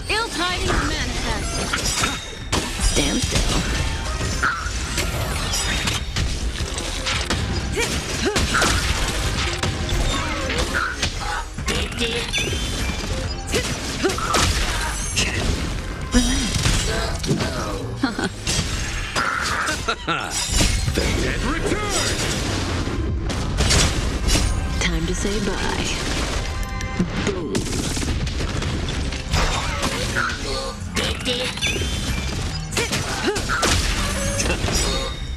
Ill tidings manifest. Stand still. The dead return! Time to say bye. Boom.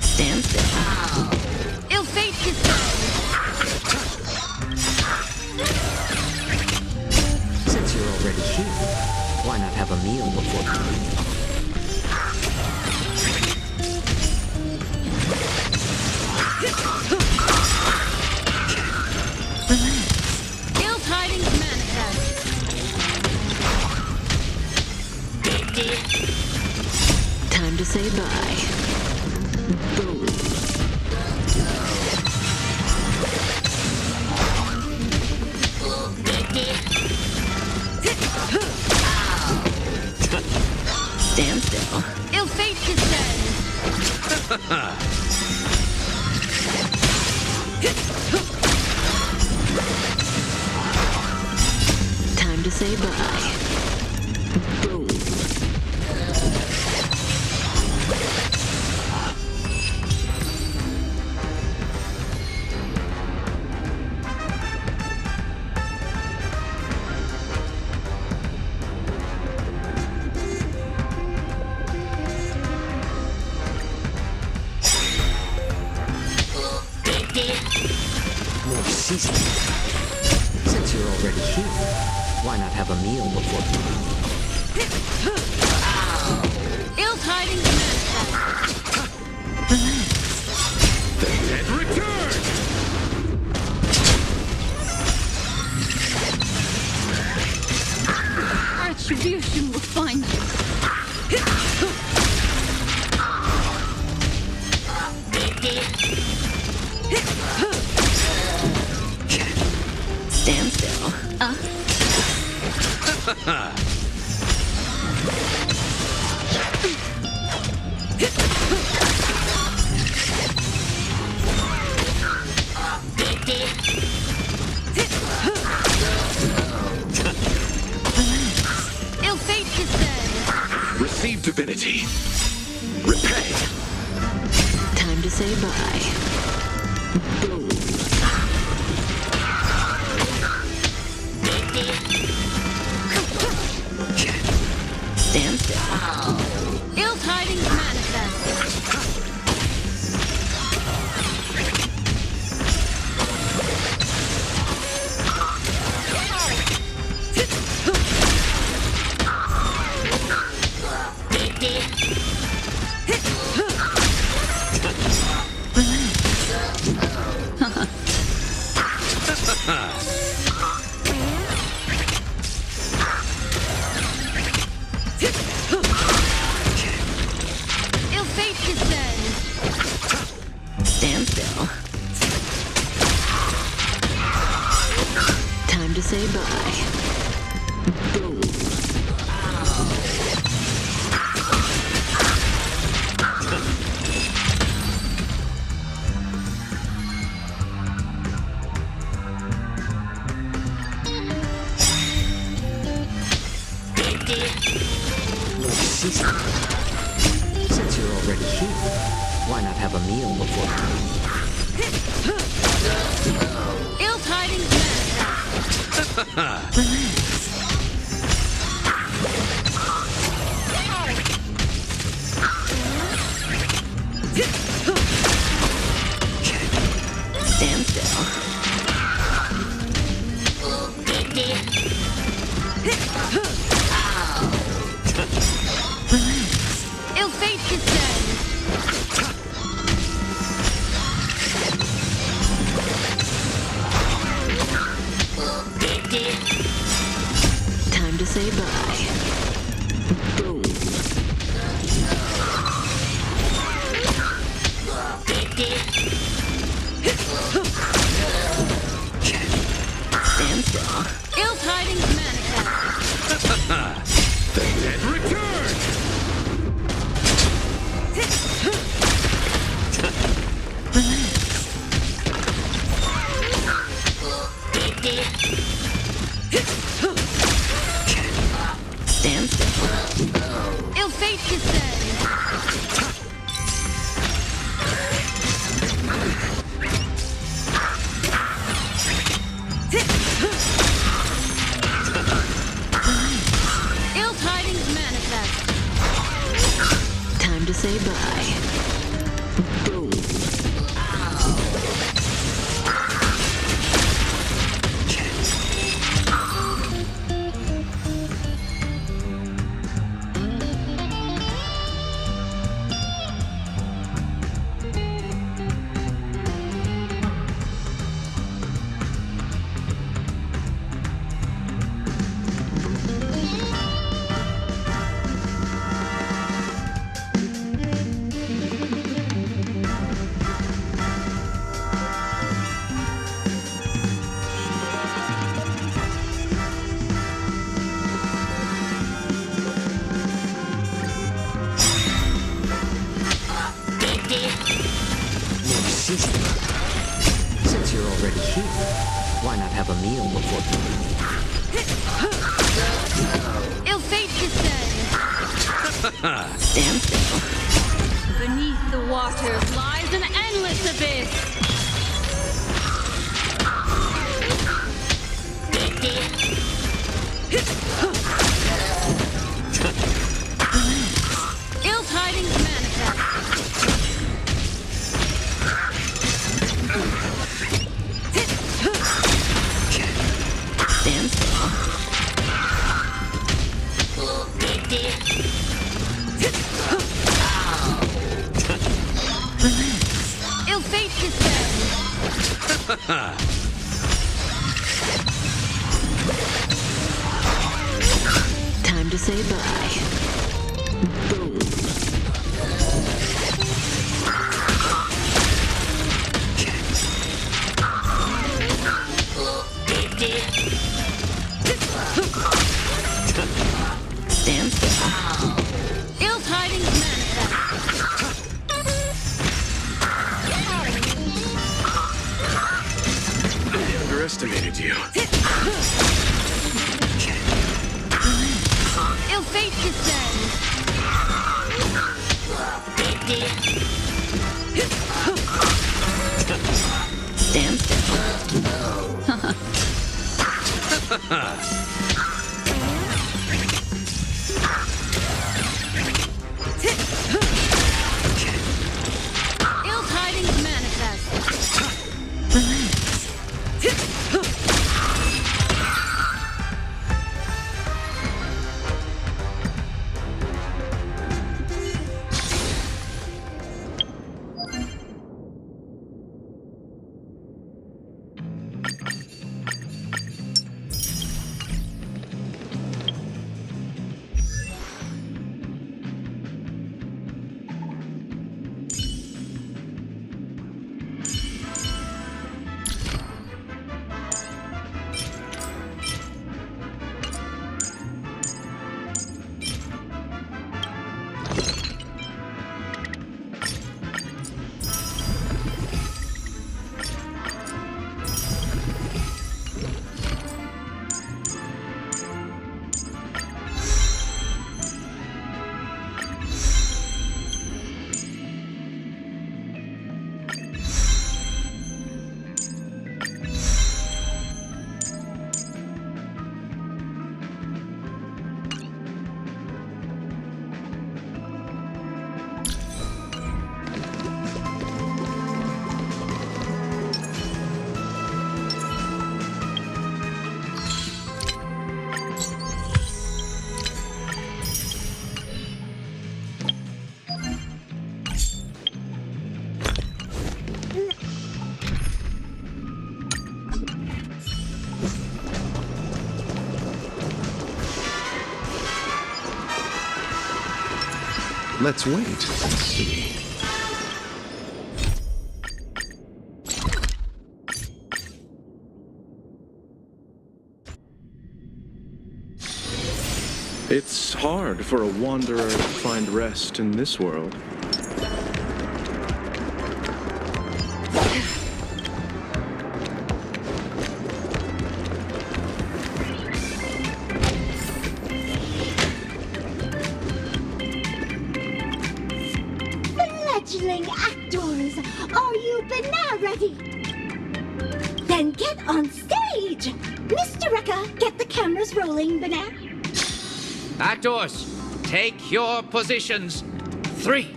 Stand still. Ill fate is have a meal before Guilt tidings manifest. Time to say bye. Boom. Stand still. Ill fate descend. Time to say bye. Boom. more seasoning. Since you're already here, why not have a meal before Ill tidings manifest. The dead return! Retribution will find you. Stand still. Ill fate descend. Receive divinity. Repay. Time to say bye. Boom. Stand still. Ill tidings manifest. Ill fate descend. Stand still. Time to say bye. Boom. more seasoning? Since you're already here, why not have a meal before Ill tidings manifest. Stand still. Ill fate descend. Time to say bye. Boom. Stand still. Ill tidings manifest. The dead return! Stand still. Ill fate descend. Ill tidings manifest. Time to say bye. Boom. cease them. Since you're already here, why not have a meal before you leave? Ill fate descends. Stand still. Beneath the waters lies an endless abyss. Ill tidings manifest. Stand still. Ill fate descends. Time to say bye. Boom. Stand still. Ill tidings manifest. I underestimated you. Ill fate descends. Stand still. Ill tidings manifest. Let's wait and see. It's hard for a wanderer to find rest in this world. Fledgling actors, are you banana ready? Then get on stage! Mr. Rekka, get the cameras rolling, banana. Actors, take your positions. 3,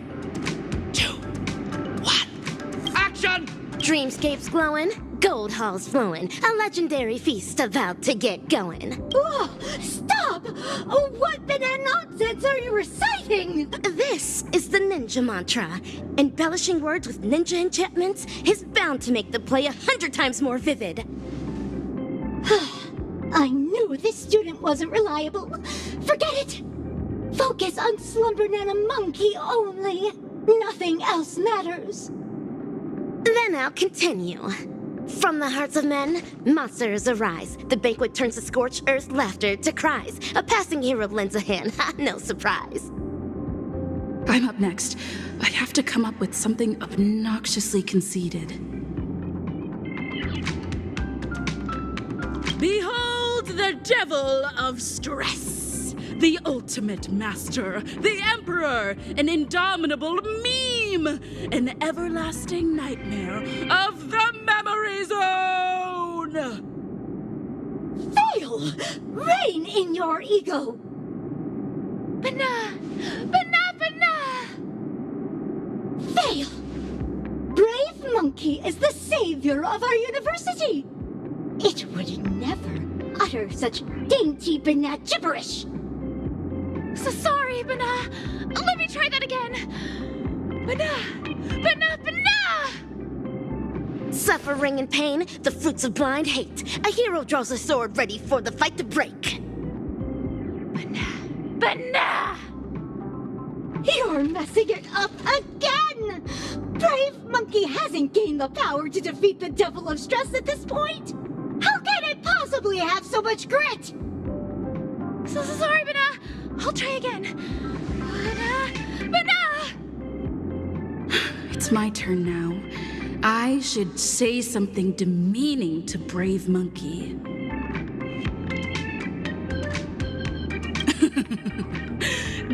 2, 1. Action! Dreamscapes glowing, gold halls flowing, a legendary feast about to get going. Oh, stop! Oh, what banana nonsense are you reciting? This is the ninja mantra. Embellishing words with ninja enchantments is bound to make the play 100 times more vivid. I knew this student wasn't reliable. Forget it! Focus on Slumber-Nana Monkey only. Nothing else matters. Then I'll continue. From the hearts of men, monsters arise. The banquet turns to scorched earth laughter to cries. A passing hero lends a hand, no surprise. I'm up next. I have to come up with something obnoxiously conceited. Behold the devil of stress, the ultimate master, the emperor, an indomitable meme, an everlasting nightmare of the memory zone! Fail! Rein in your ego! Fail! Brave Monkey is the savior of our university! It would never utter such dainty banat gibberish! So sorry, Bana. Let me try that again. Bana! Suffering and pain, the fruits of blind hate. A hero draws a sword ready for the fight to break. Bana! You're messing it up again! Brave Monkey hasn't gained the power to defeat the devil of stress at this point! How can it possibly have so much grit? So sorry, Bana. I'll try again. Bana! It's my turn now. I should say something demeaning to Brave Monkey.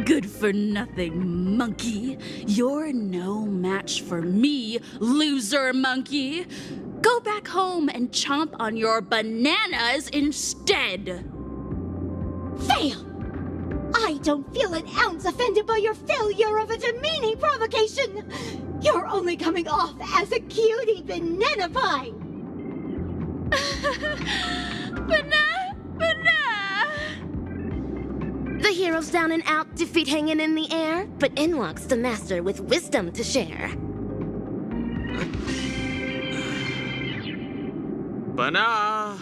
Good for nothing, monkey. You're no match for me, loser monkey. Go back home and chomp on your bananas instead. Fail! I don't feel an ounce offended by your failure of a demeaning provocation! You're only coming off as a cutie banana pie! The hero's down and out, defeat hanging in the air, but in walks the master with wisdom to share. Bana!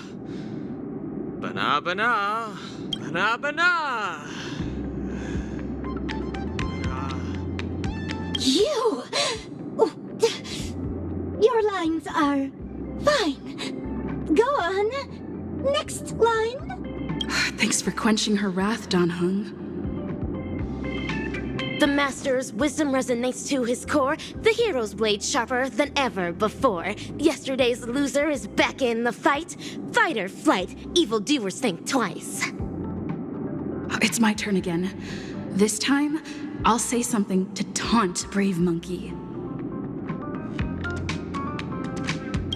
Bana, bana! Bana, bana! You! Your lines are fine. Go on. Next line. Thanks for quenching her wrath, Dan Heng. The master's wisdom resonates to his core, the hero's blade sharper than ever before. Yesterday's loser is back in the fight. Fight or flight, evildoers think twice. It's my turn again. This time, I'll say something to taunt Brave Monkey.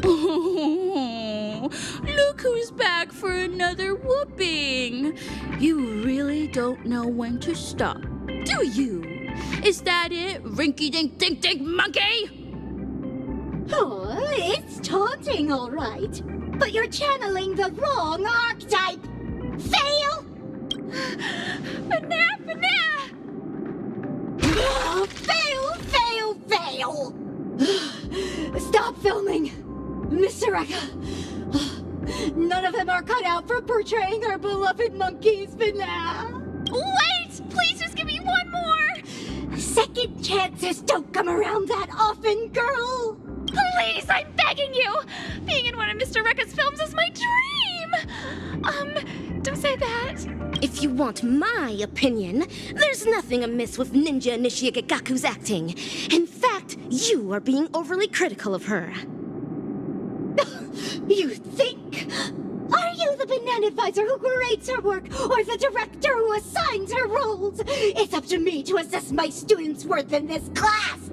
Oh, look who's back for another whooping. You really don't know when to stop, do you? Is that it, rinky-dink-dink-dink monkey? Oh, it's taunting, all right. But you're channeling the wrong archetype. Fail! Fail, fail, fail! Stop filming! Mr. Eka! None of them are cut out for portraying our beloved monkeys, Bana! Wait! Please just give me one more! Second chances don't come around that often, girl! Please, I'm begging you! Being in one of Mr. Rekka's films is my dream! Don't say that. If you want my opinion, there's nothing amiss with Ninja Nishigagaku's acting. In fact, you are being overly critical of her. You think? Are you the banana advisor who grades her work, or the director who assigns her roles? It's up to me to assess my students' worth in this class!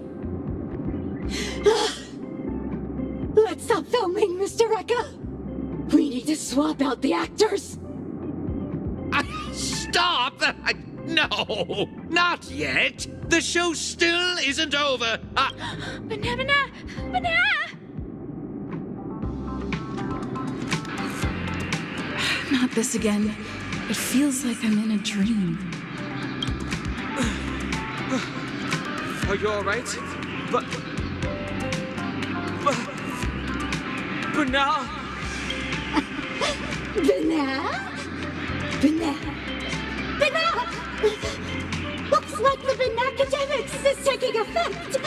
Let's stop filming, Mr. Eka! We need to swap out the actors! Stop! No, not yet. The show still isn't over. Banana! Not this again. It feels like I'm in a dream. Are you all right? But now... Bana! Looks like the Banacademics is taking effect!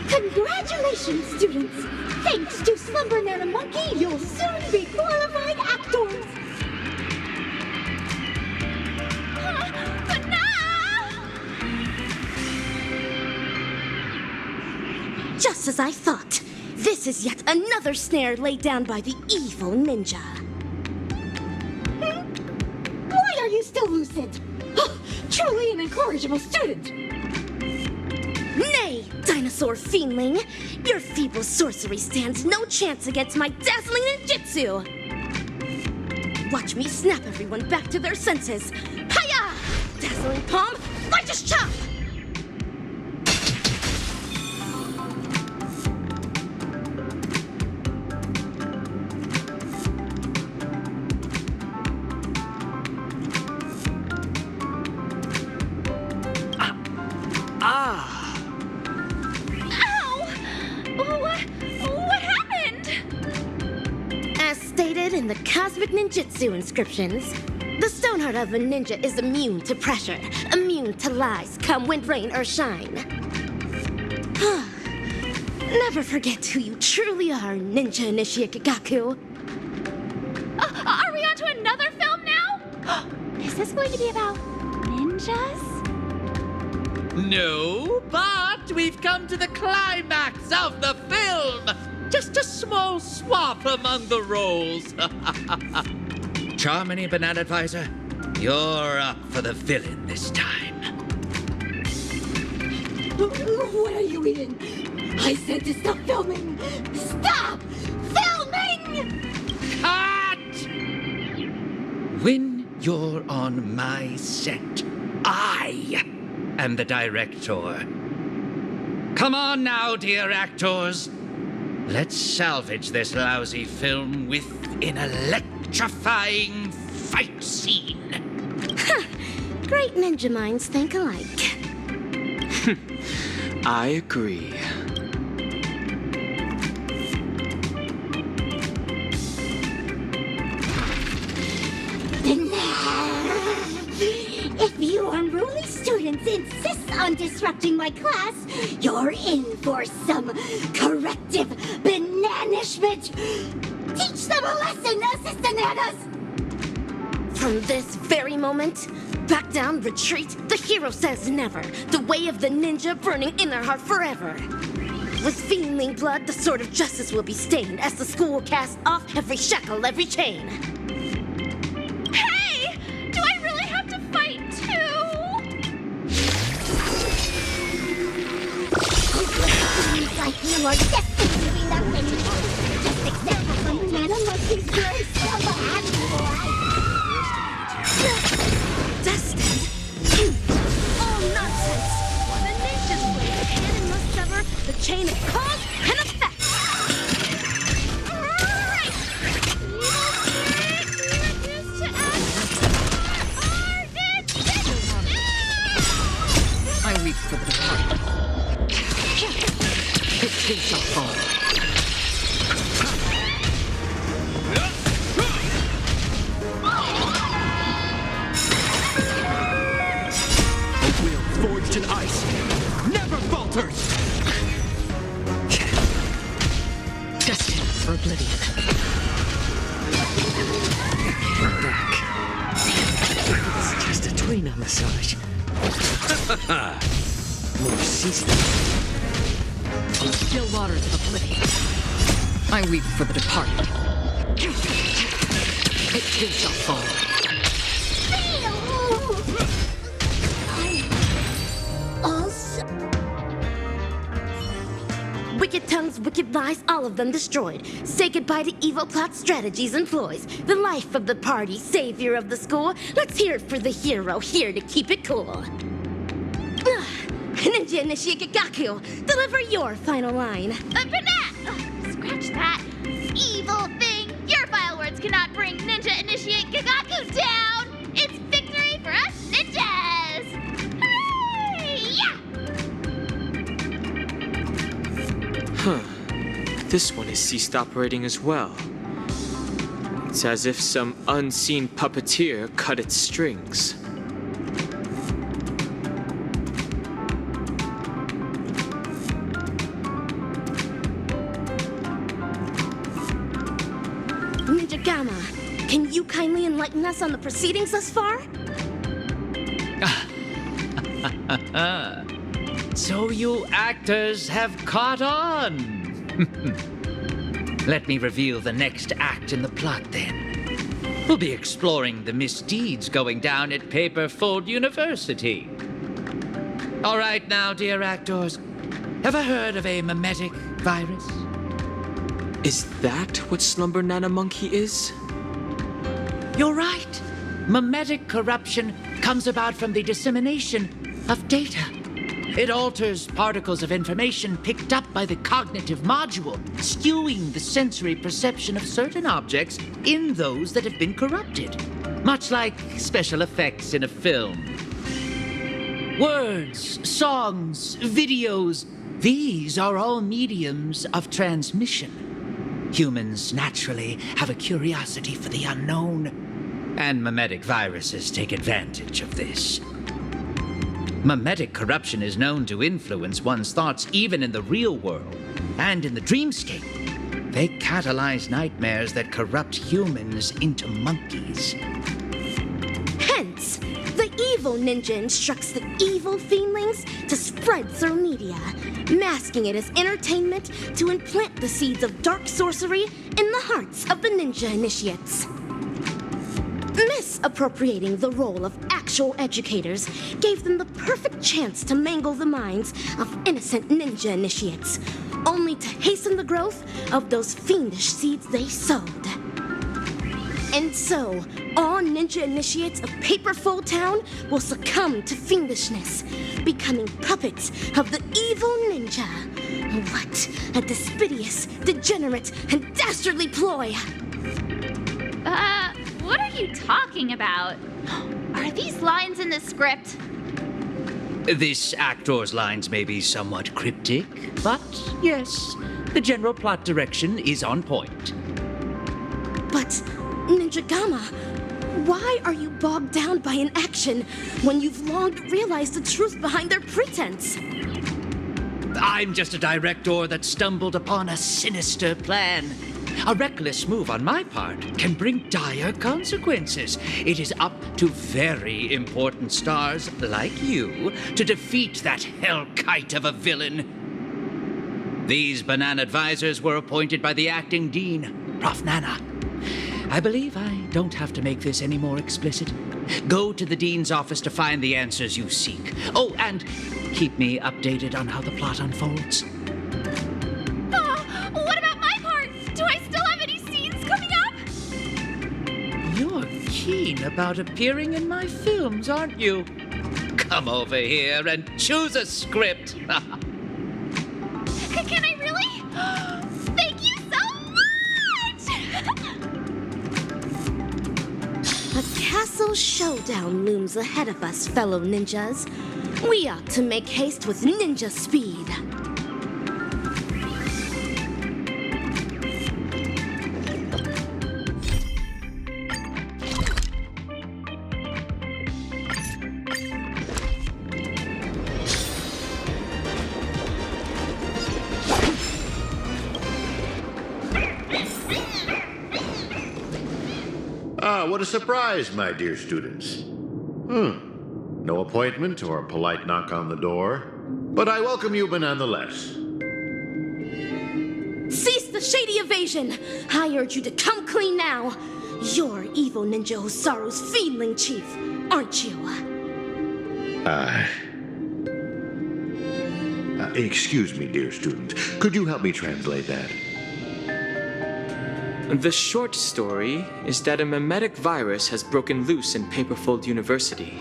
Congratulations, students! Thanks to Slumber Nana Monkey, you'll soon be qualified actors! But no! Just as I thought. This is yet another snare laid down by the evil ninja. Why are you still lucid? Truly an incorrigible student! Nay, dinosaur fiendling! Your feeble sorcery stands no chance against my dazzling ninjutsu! Watch me snap everyone back to their senses! Hiya! Dazzling palm, righteous chop! In the cosmic ninjutsu inscriptions, the stone heart of a ninja is immune to pressure, immune to lies, come wind, rain, or shine. Never forget who you truly are, Ninja Initiate Gagaku. Are we on to another film now? Is this going to be about ninjas? No, but we've come to the climax of the film. Just a small swap among the roles. Charmony, Banana Advisor, you're up for the villain this time. What are you eating? I said to stop filming! Stop filming! Cut! When you're on my set, I am the director. Come on now, dear actors. Let's salvage this lousy film with an electrifying fight scene. Great ninja minds think alike. I agree. If you unruly students insist on disrupting my class, you're in for some corrective bananishment. Teach them a lesson, Assistant Nanas! From this very moment, back down, retreat, the hero says never. The way of the ninja burning in their heart forever. With fiendling blood, the sword of justice will be stained as the school will cast off every shackle, every chain. Hey! Do I really have to fight too? Like you are destined to be nothing. Just accept the banana monkey's grace of the Destined? All nonsense! The ninja's way of canon must sever the chain of cause and effect! Alright! Evil spirit, refuse to act I weep for the departed. It too shall fall. A will forged in ice never falters! Destined for oblivion. Get back. It's just a tweener massage. More seasoning. Still waters of oblivion. I weep for the departed. It too shall fall. Wicked tongues, wicked lies, all of them destroyed. Say goodbye to evil plot strategies and ploys. The life of the party, savior of the school. Let's hear it for the hero, here to keep it cool. Ninja Initiate Gagaku, deliver your final line. Scratch that. Evil thing. Your vile words cannot bring Ninja Initiate Gagaku down. It's victory for us ninjas. Hooray! Yeah! This one has ceased operating as well. It's as if some unseen puppeteer cut its strings. Ninja Gamma, can you kindly enlighten us on the proceedings thus far? So you actors have caught on. Let me reveal the next act in the plot then. We'll be exploring the misdeeds going down at Paperfold University. All right now, dear actors. Ever heard of a mimetic virus? Is that what Slumber Nana Monkey is? You're right. Mimetic corruption comes about from the dissemination of data. It alters particles of information picked up by the cognitive module, skewing the sensory perception of certain objects in those that have been corrupted. Much like special effects in a film. Words, songs, videos, these are all mediums of transmission. Humans naturally have a curiosity for the unknown, and mimetic viruses take advantage of this. Mimetic corruption is known to influence one's thoughts even in the real world and in the dreamscape. They catalyze nightmares that corrupt humans into monkeys. Hence, the evil ninja instructs the evil fiendlings to spread through media, masking it as entertainment to implant the seeds of dark sorcery in the hearts of the ninja initiates. Misappropriating the role of actual educators gave them the perfect chance to mangle the minds of innocent ninja initiates, only to hasten the growth of those fiendish seeds they sowed. And so, all ninja initiates of Paperfold Town will succumb to fiendishness, becoming puppets of the evil ninja. What a despicable, degenerate, and dastardly ploy! What are you talking about? Are these lines in the script? This actor's lines may be somewhat cryptic, but yes, the general plot direction is on point. But, Ninja Gamma, why are you bogged down by an action when you've long realized the truth behind their pretense? I'm just a director that stumbled upon a sinister plan. A reckless move on my part can bring dire consequences. It is up to very important stars like you to defeat that hell-kite of a villain. These banana advisors were appointed by the acting dean, Prof. Nana. I believe I don't have to make this any more explicit. Go to the dean's office to find the answers you seek. Oh, and keep me updated on how the plot unfolds. What about my part? Do I still have any scenes coming up? You're keen about appearing in my films, aren't you? Come over here and choose a script. Can I really? Thank you so much! A castle showdown looms ahead of us, fellow ninjas. We ought to make haste with ninja speed. Ah, what a surprise, my dear students. No appointment or polite knock on the door, but I welcome you nonetheless. Cease the shady evasion! I urge you to come clean now. You're evil ninja Osaru's fiendling chief, aren't you? Excuse me, dear student. Could you help me translate that? The short story is that a mimetic virus has broken loose in Paperfold University.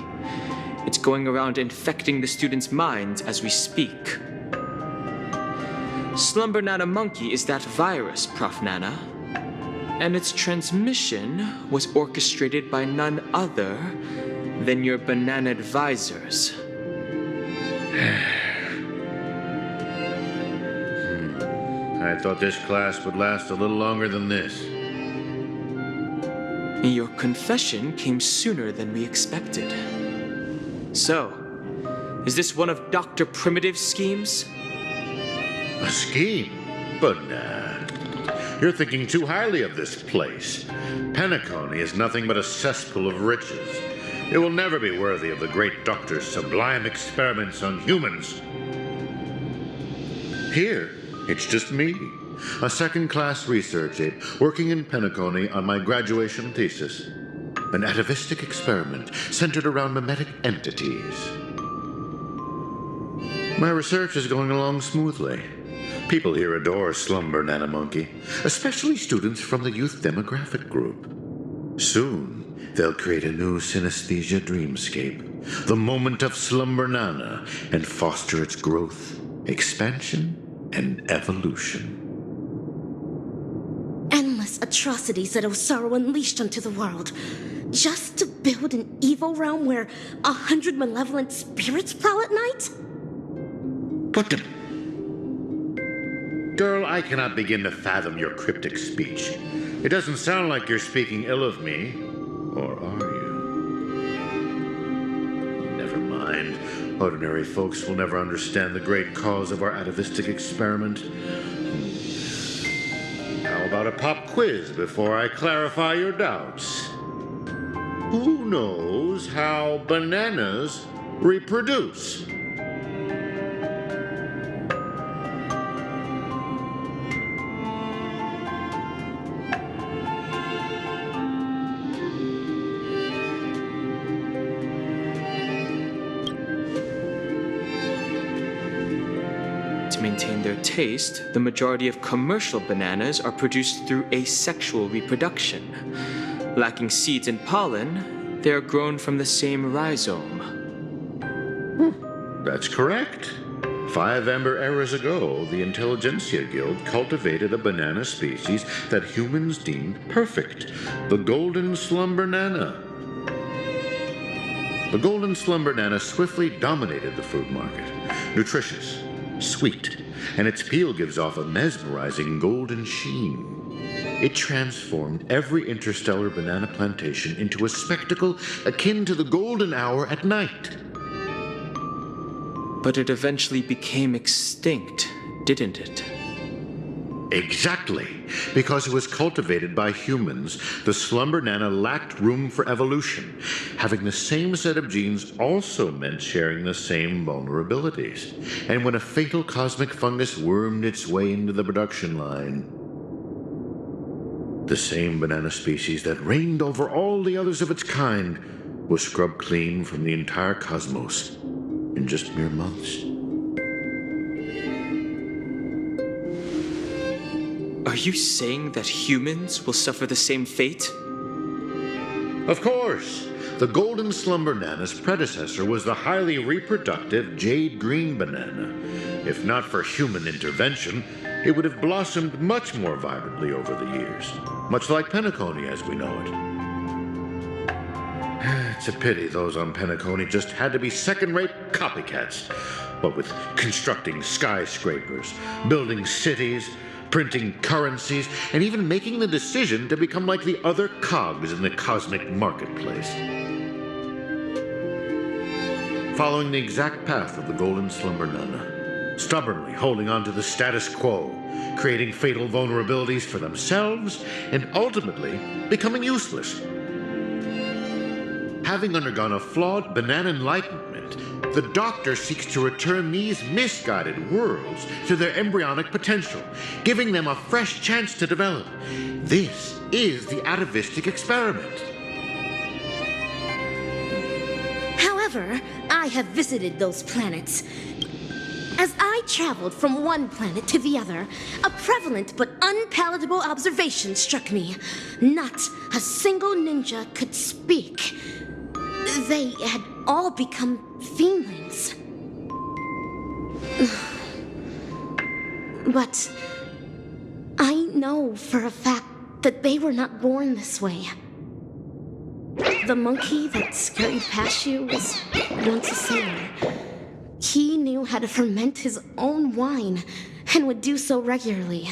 It's going around infecting the students' minds as we speak. Slumber Nana Monkey is that virus, Prof. Nana. And its transmission was orchestrated by none other than your banana advisors. I thought this class would last a little longer than this. Your confession came sooner than we expected. So, is this one of Dr. Primitive's schemes? A scheme? But nah. You're thinking too highly of this place. Penacony is nothing but a cesspool of riches. It will never be worthy of the great doctor's sublime experiments on humans. Here, it's just me, a second-class research aide working in Penacony on my graduation thesis. An atavistic experiment centered around mimetic entities. My research is going along smoothly. People here adore Slumber Nanomonkey, especially students from the youth demographic group. Soon, they'll create a new synesthesia dreamscape, the moment of Slumber Nana, and foster its growth, expansion, and evolution. Endless atrocities that Osaru unleashed onto the world, just to build an evil realm where 100 malevolent spirits prowl at night? But girl, I cannot begin to fathom your cryptic speech. It doesn't sound like you're speaking ill of me. Or are you? Never mind. Ordinary folks will never understand the great cause of our atavistic experiment. How about a pop quiz before I clarify your doubts? Who knows how bananas reproduce? To maintain their taste, the majority of commercial bananas are produced through asexual reproduction. Lacking seeds and pollen, they are grown from the same rhizome. That's correct. 5 Amber eras ago, the Intelligentsia Guild cultivated a banana species that humans deemed perfect, the Golden Slumber Nana. The Golden Slumber Nana swiftly dominated the food market. Nutritious, sweet, and its peel gives off a mesmerizing golden sheen. It transformed every interstellar banana plantation into a spectacle akin to the golden hour at night. But it eventually became extinct, didn't it? Exactly. Because it was cultivated by humans, the Slumber Nana lacked room for evolution. Having the same set of genes also meant sharing the same vulnerabilities. And when a fatal cosmic fungus wormed its way into the production line, the same banana species that reigned over all the others of its kind was scrubbed clean from the entire cosmos in just mere months. Are you saying that humans will suffer the same fate? Of course. The Golden Slumber Nana's predecessor was the highly reproductive Jade Green Banana. If not for human intervention, it would have blossomed much more vibrantly over the years, much like Penacony as we know it. It's a pity those on Penacony just had to be second-rate copycats. What with constructing skyscrapers, building cities, printing currencies, and even making the decision to become like the other cogs in the cosmic marketplace. Following the exact path of the Golden Slumber Nana, stubbornly holding on to the status quo, creating fatal vulnerabilities for themselves, and ultimately becoming useless. Having undergone a flawed banana enlightenment, the Doctor seeks to return these misguided worlds to their embryonic potential, giving them a fresh chance to develop. This is the atavistic experiment. However, I have visited those planets. As I traveled from one planet to the other, a prevalent but unpalatable observation struck me. Not a single ninja could speak. They had all become fiendlings. But I know for a fact that they were not born this way. The monkey that scurried past you was once a sailor. He knew how to ferment his own wine, and would do so regularly.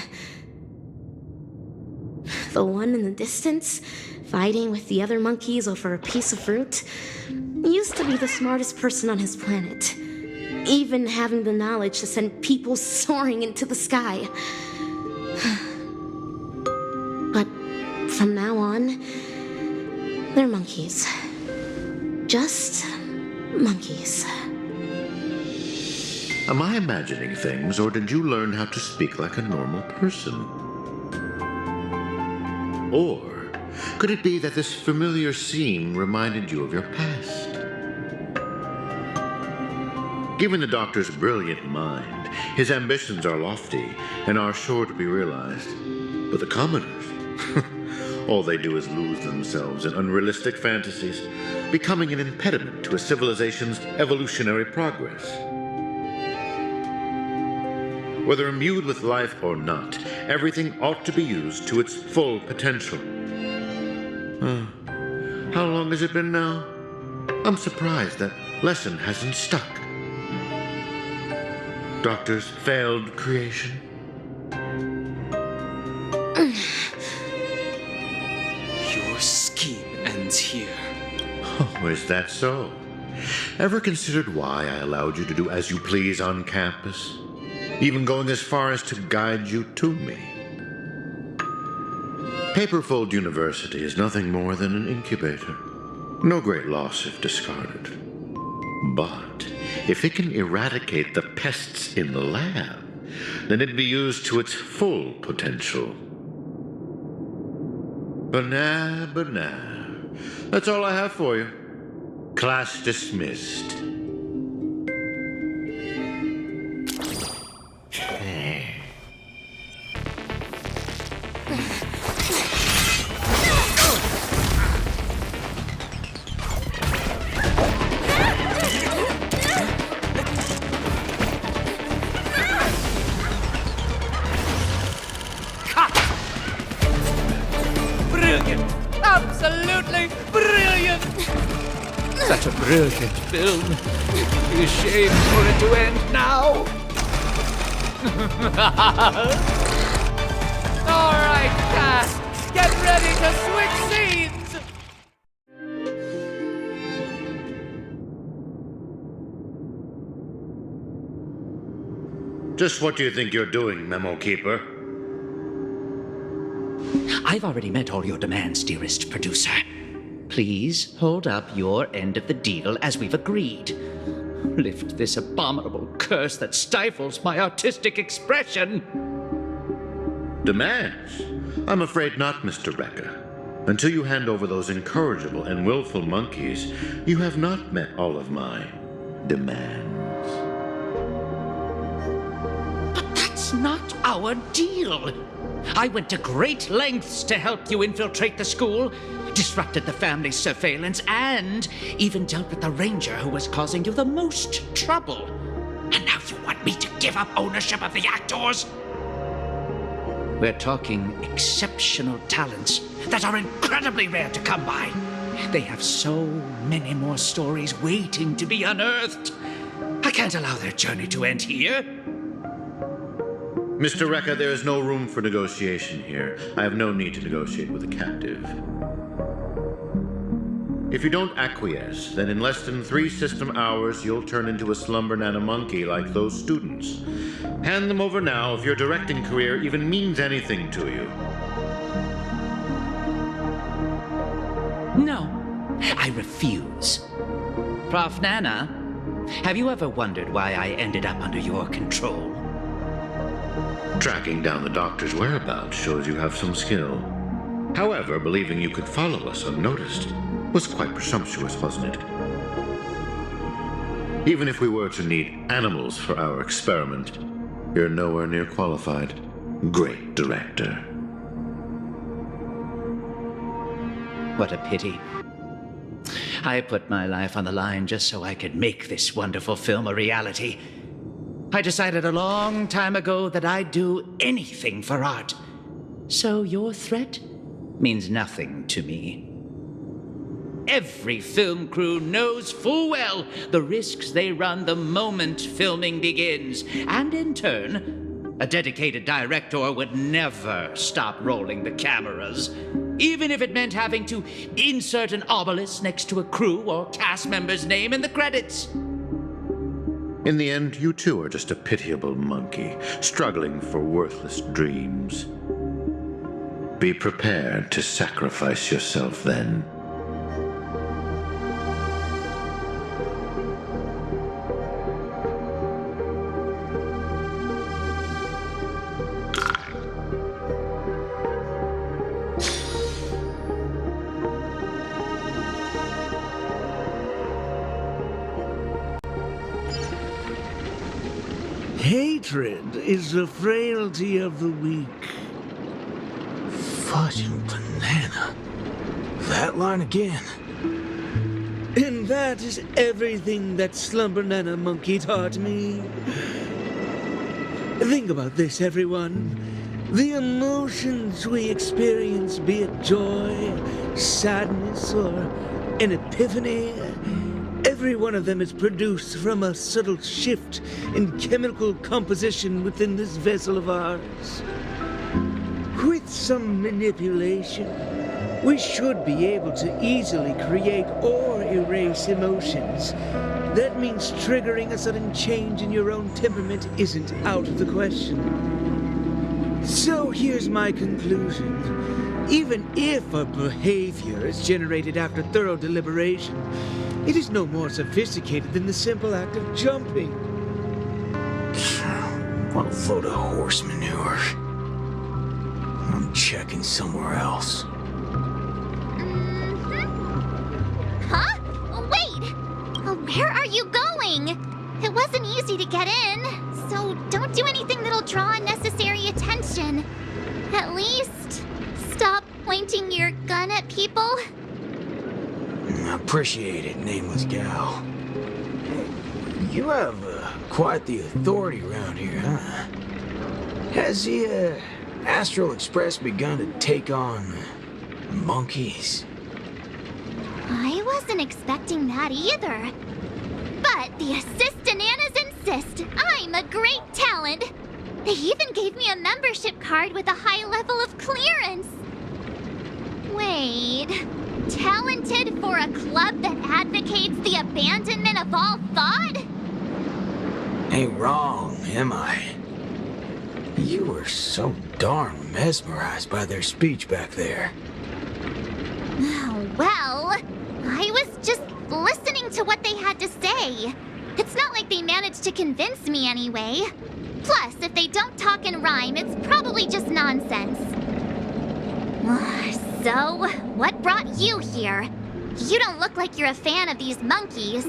The one in the distance, fighting with the other monkeys over a piece of fruit, used to be the smartest person on his planet, even having the knowledge to send people soaring into the sky. But from now on, they're monkeys. Just monkeys. Am I imagining things, or did you learn how to speak like a normal person? Or could it be that this familiar scene reminded you of your past? Given the Doctor's brilliant mind, his ambitions are lofty and are sure to be realized. But the commoners, all they do is lose themselves in unrealistic fantasies, becoming an impediment to a civilization's evolutionary progress. Whether imbued with life or not, everything ought to be used to its full potential. How long has it been now? I'm surprised that lesson hasn't stuck. Doctor's failed creation. Your scheme ends here. Oh, is that so? Ever considered why I allowed you to do as you please on campus? Even going as far as to guide you to me? Paperfold University is nothing more than an incubator. No great loss if discarded. But if it can eradicate the pests in the lab, then it'd be used to its full potential. But nah. That's all I have for you. Class dismissed. Brilliant! Absolutely brilliant! Such a brilliant film. It'd be a shame for it to end now. All right, cast, get ready to switch scenes. Just what do you think you're doing, Memo Keeper? I've already met all your demands, dearest producer. Please hold up your end of the deal as we've agreed. Lift this abominable curse that stifles my artistic expression. Demands? I'm afraid not, Mr. Rekka. Until you hand over those incorrigible and willful monkeys, you have not met all of my demands. But that's not our deal. I went to great lengths to help you infiltrate the school, disrupted the family's surveillance, and even dealt with the ranger who was causing you the most trouble. And now you want me to give up ownership of the actors? We're talking exceptional talents that are incredibly rare to come by. They have so many more stories waiting to be unearthed. I can't allow their journey to end here. Mr. Rekka, there is no room for negotiation here. I have no need to negotiate with a captive. If you don't acquiesce, then in less than 3 system hours, you'll turn into a slumber nana monkey like those students. Hand them over now if your directing career even means anything to you. No, I refuse. Prof. Nana, have you ever wondered why I ended up under your control? Tracking down the Doctor's whereabouts shows you have some skill. However, believing you could follow us unnoticed was quite presumptuous, wasn't it? Even if we were to need animals for our experiment, you're nowhere near qualified. Great director. What a pity. I put my life on the line just so I could make this wonderful film a reality. I decided a long time ago that I'd do anything for art. So your threat means nothing to me. Every film crew knows full well the risks they run the moment filming begins. And in turn, A dedicated director would never stop rolling the cameras, even if it meant having to insert an obelisk next to a crew or cast member's name in the credits. In the end, you too are just a pitiable monkey, struggling for worthless dreams. Be prepared to sacrifice yourself then. Hatred is the frailty of the weak. Fudging banana. That line again. And that is everything that Slumber Nana Monkey taught me. Think about this, everyone. The emotions we experience, be it joy, sadness, or an epiphany, every one of them is produced from a subtle shift in chemical composition within this vessel of ours. With some manipulation, we should be able to easily create or erase emotions. That means triggering a sudden change in your own temperament isn't out of the question. So here's my conclusion. Even if a behavior is generated after thorough deliberation, it is no more sophisticated than the simple act of jumping. What a load of horse manure. I'm checking somewhere else. Huh? Wait! Where are you going? It wasn't easy to get in, so don't do anything that'll draw unnecessary attention. At least, stop pointing your gun at people. Appreciate it, nameless gal. You have quite the authority around here, huh? Has the Astral Express begun to take on monkeys? I wasn't expecting that either. But the Assistananas insist I'm a great talent. They even gave me a membership card with a high level of clearance. Wait, talented for a club that advocates the abandonment of all thought? Ain't wrong, am I? You were so darn mesmerized by their speech back there. Well, I was just listening to what they had to say. It's not like they managed to convince me anyway. Plus, if they don't talk and rhyme, it's probably just nonsense. So, what brought you here? You don't look like you're a fan of these monkeys.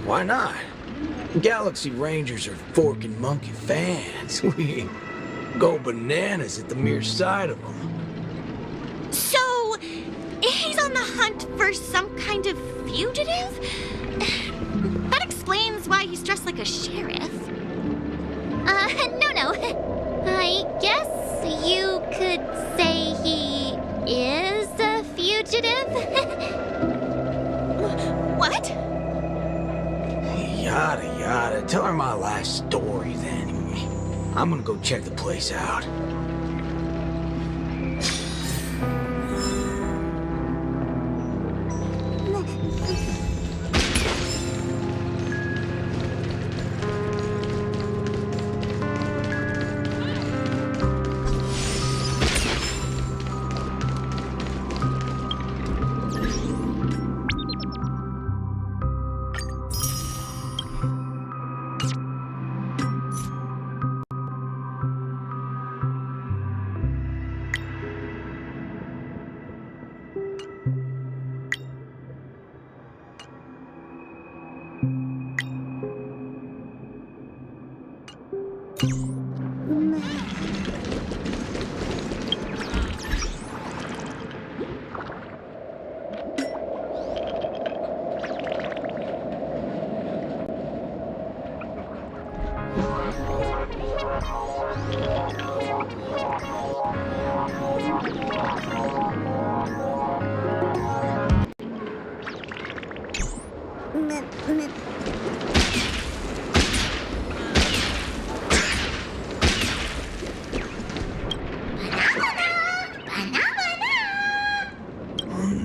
Why not? Galaxy Rangers are forking monkey fans. We go bananas at the mere sight of them. So, he's on the hunt for some kind of fugitive? That explains why he's dressed like a sheriff. No. I guess you could say he is a fugitive? What? Yada yada. Tell her my life story then. I'm gonna go check the place out.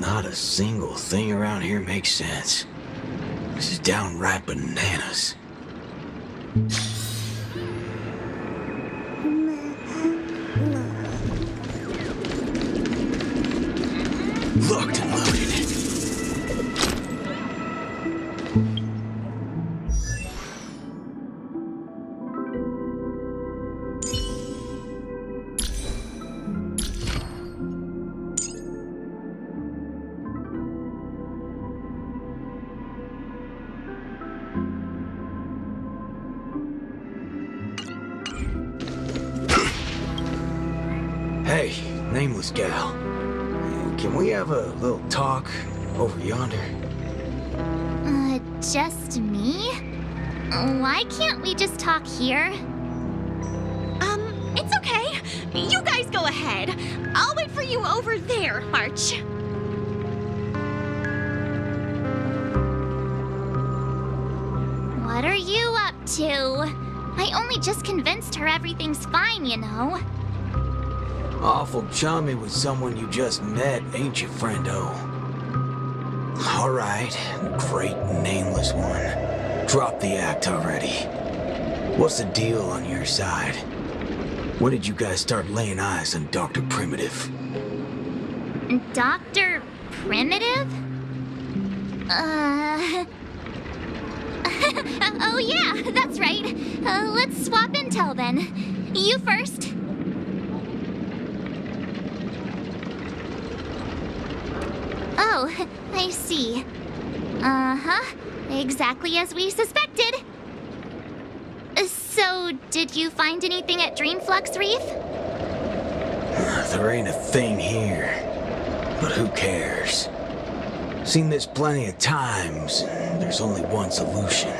Not a single thing around here makes sense. This is downright bananas. Locked and loaded. Hey, nameless gal. Can we have a little talk over yonder? Just me? Why can't we just talk here? It's okay. You guys go ahead. I'll wait for you over there, Arch. What are you up to? I only just convinced her everything's fine, you know. Awful chummy with someone you just met, ain't you, friendo? All right, great nameless one. Drop the act already. What's the deal on your side? When did you guys start laying eyes on Dr. Primitive? Dr. Primitive? Oh yeah, that's right. Let's swap intel then. You first. Oh, I see. Uh-huh. Exactly as we suspected. So, did you find anything at Dreamflux Reef? There ain't a thing here. But who cares? Seen this plenty of times. There's only one solution.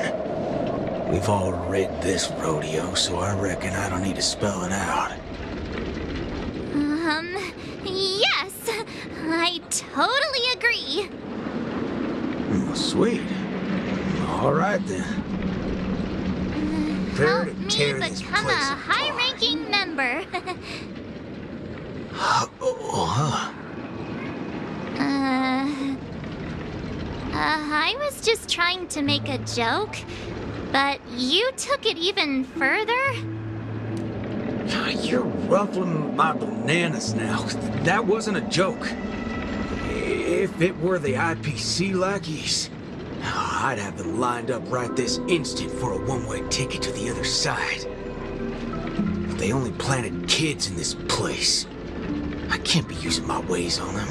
We've all rigged this rodeo, so I reckon I don't need to spell it out. Yes. I totally agree. Sweet. All right, then. Help me become a high-ranking member. I was just trying to make a joke, but you took it even further? You're ruffling my bananas now. That wasn't a joke. If it were the IPC lackeys, I'd have them lined up right this instant for a one-way ticket to the other side. But they only planted kids in this place. I can't be using my ways on them.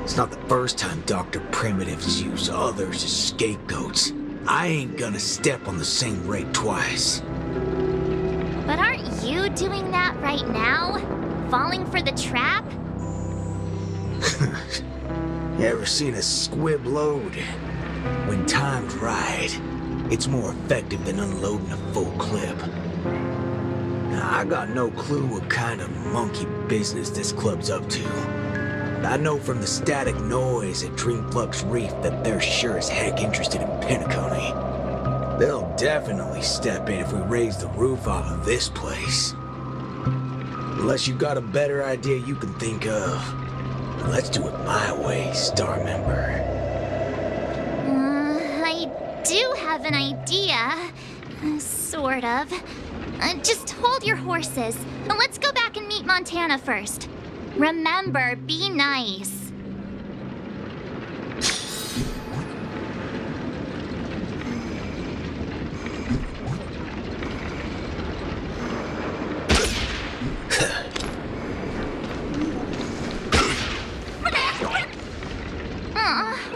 It's not the first time Dr. Primitives use others as scapegoats. I ain't gonna step on the same rate twice. But aren't you doing that right now? Falling for the trap? You ever seen a squib load? When timed right, it's more effective than unloading a full clip. Now, I got no clue what kind of monkey business this club's up to. I know from the static noise at Dreamflux Reef that they're sure as heck interested in Penacony. They'll definitely step in if we raise the roof off of this place. Unless you got a better idea you can think of. Let's do it my way, Star Member. I do have an idea. Sort of. Just hold your horses. Let's go back and meet Montana first. Remember, be nice.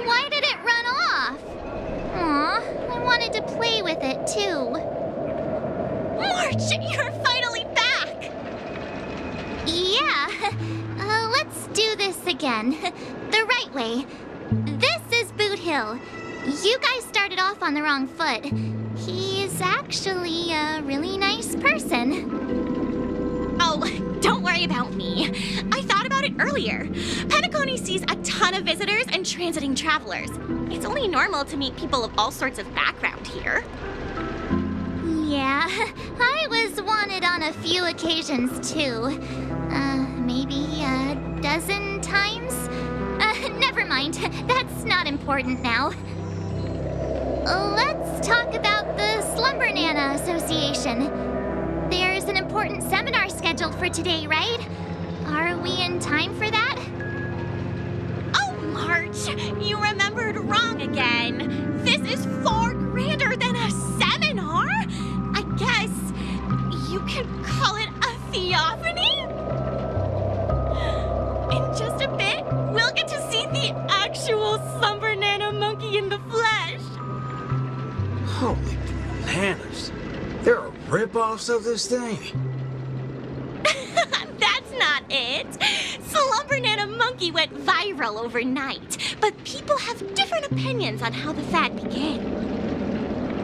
Why did it run off? Aw, I wanted to play with it too. March, you're finally back! Yeah, let's do this again. The right way. This is Boot Hill. You guys started off on the wrong foot. He's actually a really nice person. Oh, don't worry about me. I thought about it earlier. Penacony sees a ton of visitors and transiting travelers. It's only normal to meet people of all sorts of background here. Yeah, I was wanted on a few occasions too. Maybe a dozen times? Never mind. That's not important now. Let's talk about the Slumber Nana Association. There's an important seminar scheduled for today, right? Are we in time for that? Oh, March! You remembered wrong again. This is far grander than a seminar. I guess you could call it a theophany? In just a bit, we'll get to see the actual Slumber Nana monkey in the flesh. Holy bananas. There are rip-offs of this thing. That's not it. Slumber Nana monkey went viral overnight, but people have different opinions on how the fad began.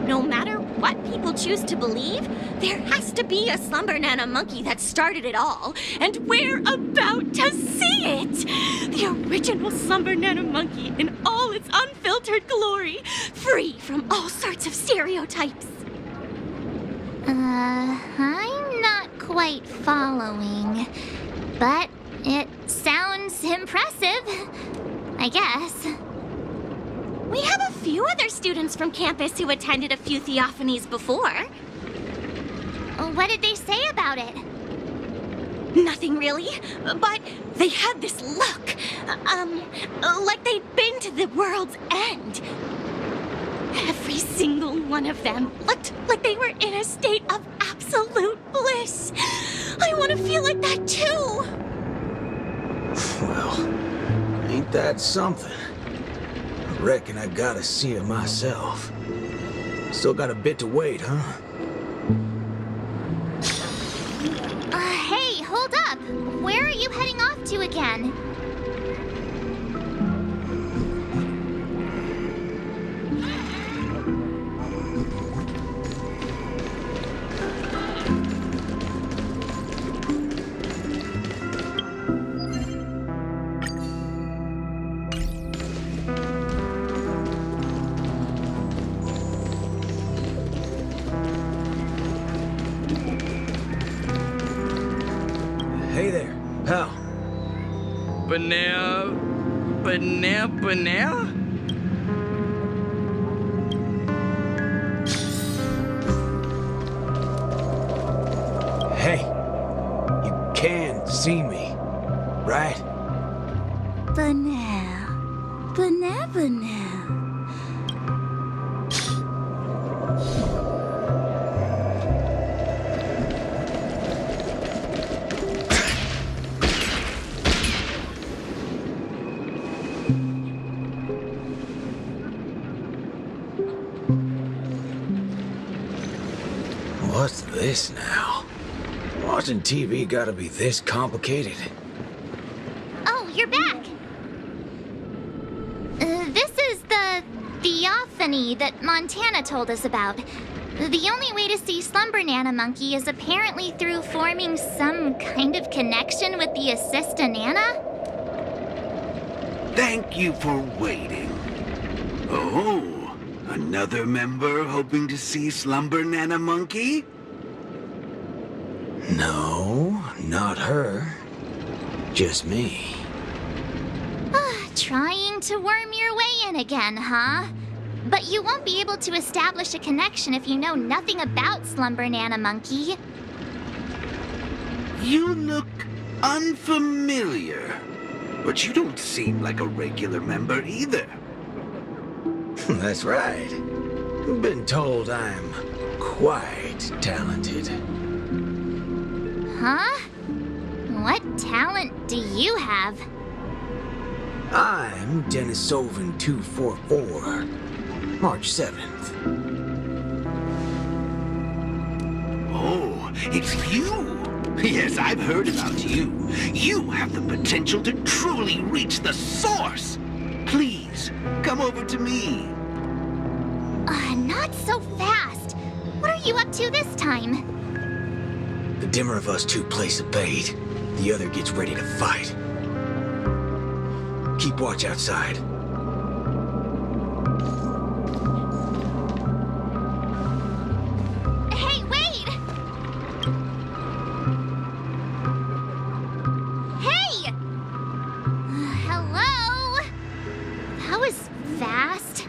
No matter what people choose to believe, there has to be a Slumber Nana monkey that started it all, and we're about to see it! The original Slumber Nana monkey in all its unfiltered glory, free from all sorts of stereotypes. I'm not quite following, but it sounds impressive, I guess. We have a few other students from campus who attended a few theophanies before. What did they say about it? Nothing really, but they had this look, like they'd been to the world's end. Every single one of them looked like they were in a state of absolute bliss. I want to feel like that too. Well, ain't that something? I reckon I gotta see it myself. Still got a bit to wait, huh? Hey, hold up. Where are you heading off to again? Hey there, pal. Banana. Hey, you can see me, right? Banana. What's this now? Watching TV gotta be this complicated. Oh, you're back. This is the theophany that Montana told us about. The only way to see Slumber Nana Monkey is apparently through forming some kind of connection with the Assista Nana. Thank you for waiting. Oh, another member hoping to see Slumber Nana Monkey? No, not her. Just me. Trying to worm your way in again, huh? But you won't be able to establish a connection if you know nothing about Slumber Nana Monkey. You look unfamiliar, but you don't seem like a regular member either. That's right. Been told I'm quite talented. Huh? What talent do you have? I'm Denisovan 244, March 7th. Oh, it's you! Yes, I've heard about you. You have the potential to truly reach the source! Please, come over to me. Not so fast. What are you up to this time? The dimmer of us two plays a bait, the other gets ready to fight. Keep watch outside. Hey, wait! Hey! Hello? fast.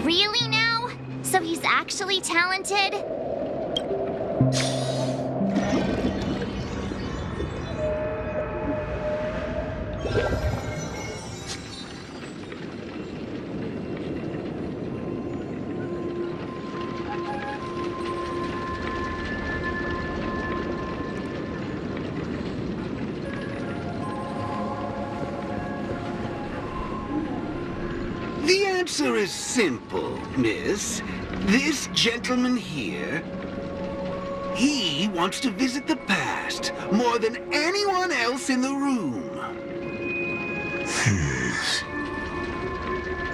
Really now? So he's actually talented? The answer is simple, miss. This gentleman here, he wants to visit the past more than anyone else in the room.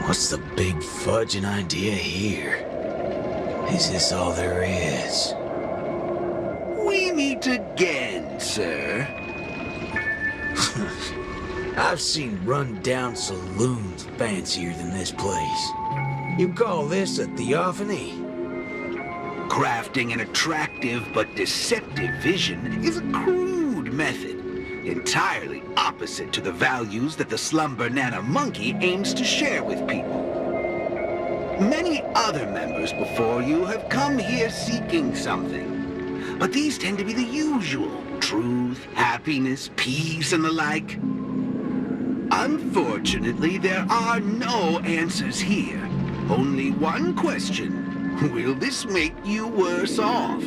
What's the big fudging idea here? Is this all there is? We meet again, sir. I've seen run-down saloons fancier than this place. You call this a theophany? Crafting an attractive but deceptive vision is a crude method, entirely opposite to the values that the Slumber Nana Monkey aims to share with people. Many other members before you have come here seeking something, but these tend to be the usual: truth, happiness, peace, and the like. Unfortunately, there are no answers here. Only one question. Will this make you worse off?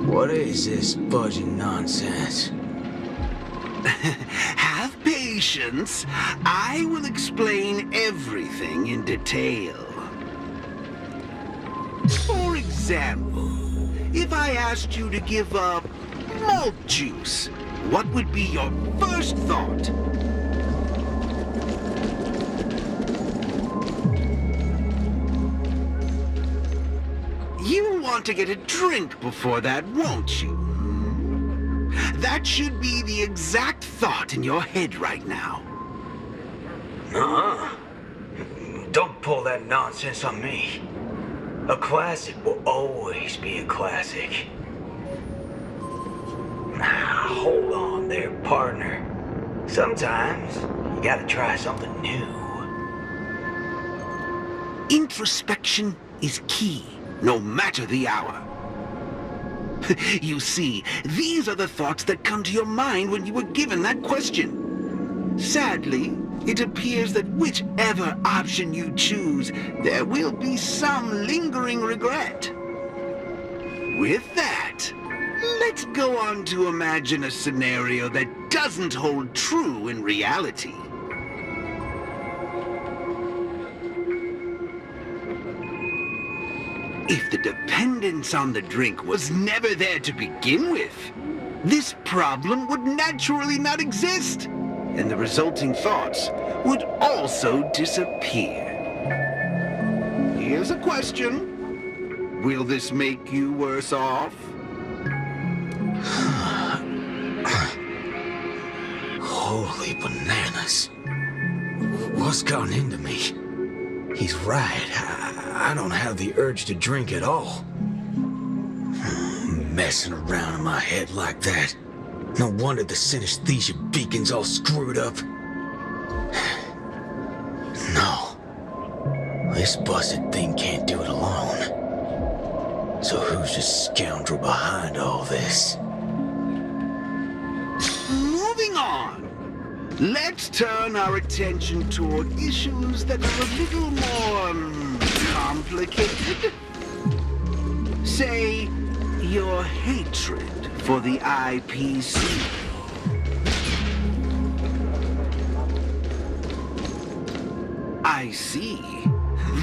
What is this fudging nonsense? Have patience. I will explain everything in detail. For example, if I asked you to give up malt juice, what would be your first thought? You want to get a drink before that, won't you? That should be the exact thought in your head right now. Nuh-uh. Don't pull that nonsense on me. A classic will always be a classic. Now, hold on there, partner. Sometimes you gotta try something new. Introspection is key, no matter the hour. You see, these are the thoughts that come to your mind when you were given that question. Sadly, it appears that whichever option you choose, there will be some lingering regret. With that, let's go on to imagine a scenario that doesn't hold true in reality. If the dependence on the drink was never there to begin with, this problem would naturally not exist, and the resulting thoughts would also disappear. Here's a question. Will this make you worse off? Holy bananas. What's gone into me? He's right. I don't have the urge to drink at all. Messing around in my head like that. No wonder the synesthesia beacon's all screwed up. No. This busted thing can't do it alone. So who's the scoundrel behind all this? Moving on. Let's turn our attention toward issues that are a little more complicated. Say, your hatred for the IPC. I see.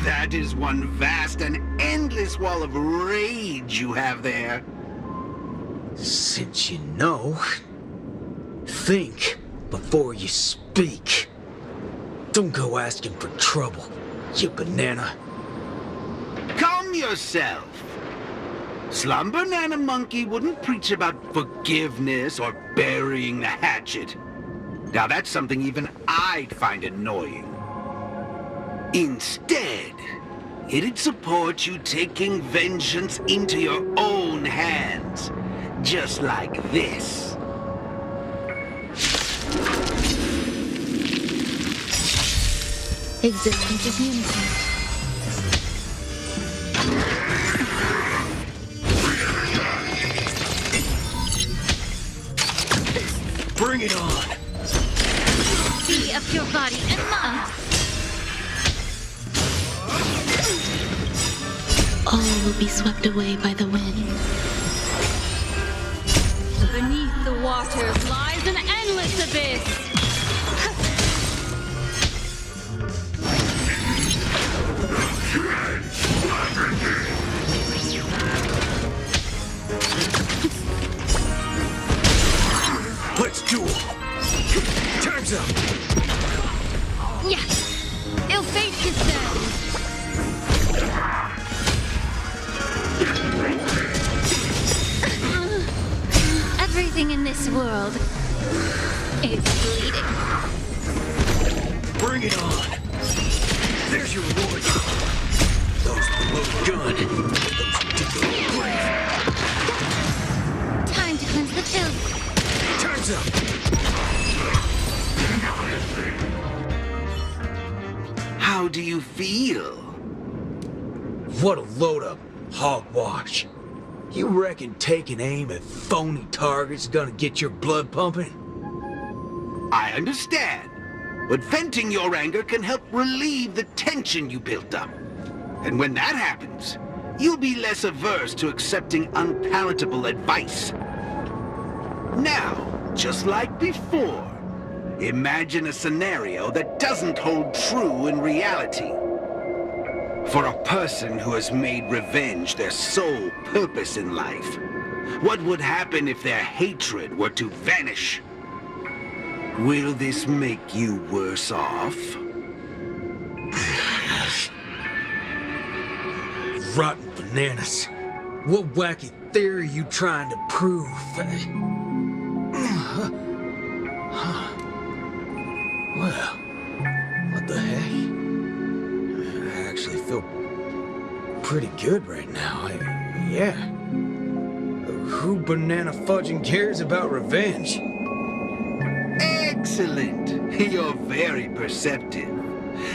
That is one vast and endless wall of rage you have there. Since you know, think before you speak. Don't go asking for trouble, you banana. Calm yourself. Slumber Nana Monkey wouldn't preach about forgiveness or burying the hatchet. Now that's something even I'd find annoying. Instead, it'd support you taking vengeance into your own hands. Just like this. Existence is unity. Bring it on! Be of your body and mind. All will be swept away by the wind. Beneath the waters lies an endless abyss. Let's duel! Time's up! Yeah. Ill fate descends. Everything in this world is bleeding. Bring it on! There's your reward! Those below the gun! Those particularly brave! Time to cleanse the filth. Time's up! How do you feel? What a load of hogwash. You reckon taking aim at phony targets is gonna get your blood pumping? I understand. But venting your anger can help relieve the tension you built up. And when that happens, you'll be less averse to accepting unpalatable advice. Now, just like before, imagine a scenario that doesn't hold true in reality. For a person who has made revenge their sole purpose in life, what would happen if their hatred were to vanish? Will this make you worse off? Rotten bananas. What wacky theory you trying to prove? Well, what the heck? I actually feel pretty good right now. Yeah. Who banana fudging cares about revenge? Excellent. You're very perceptive.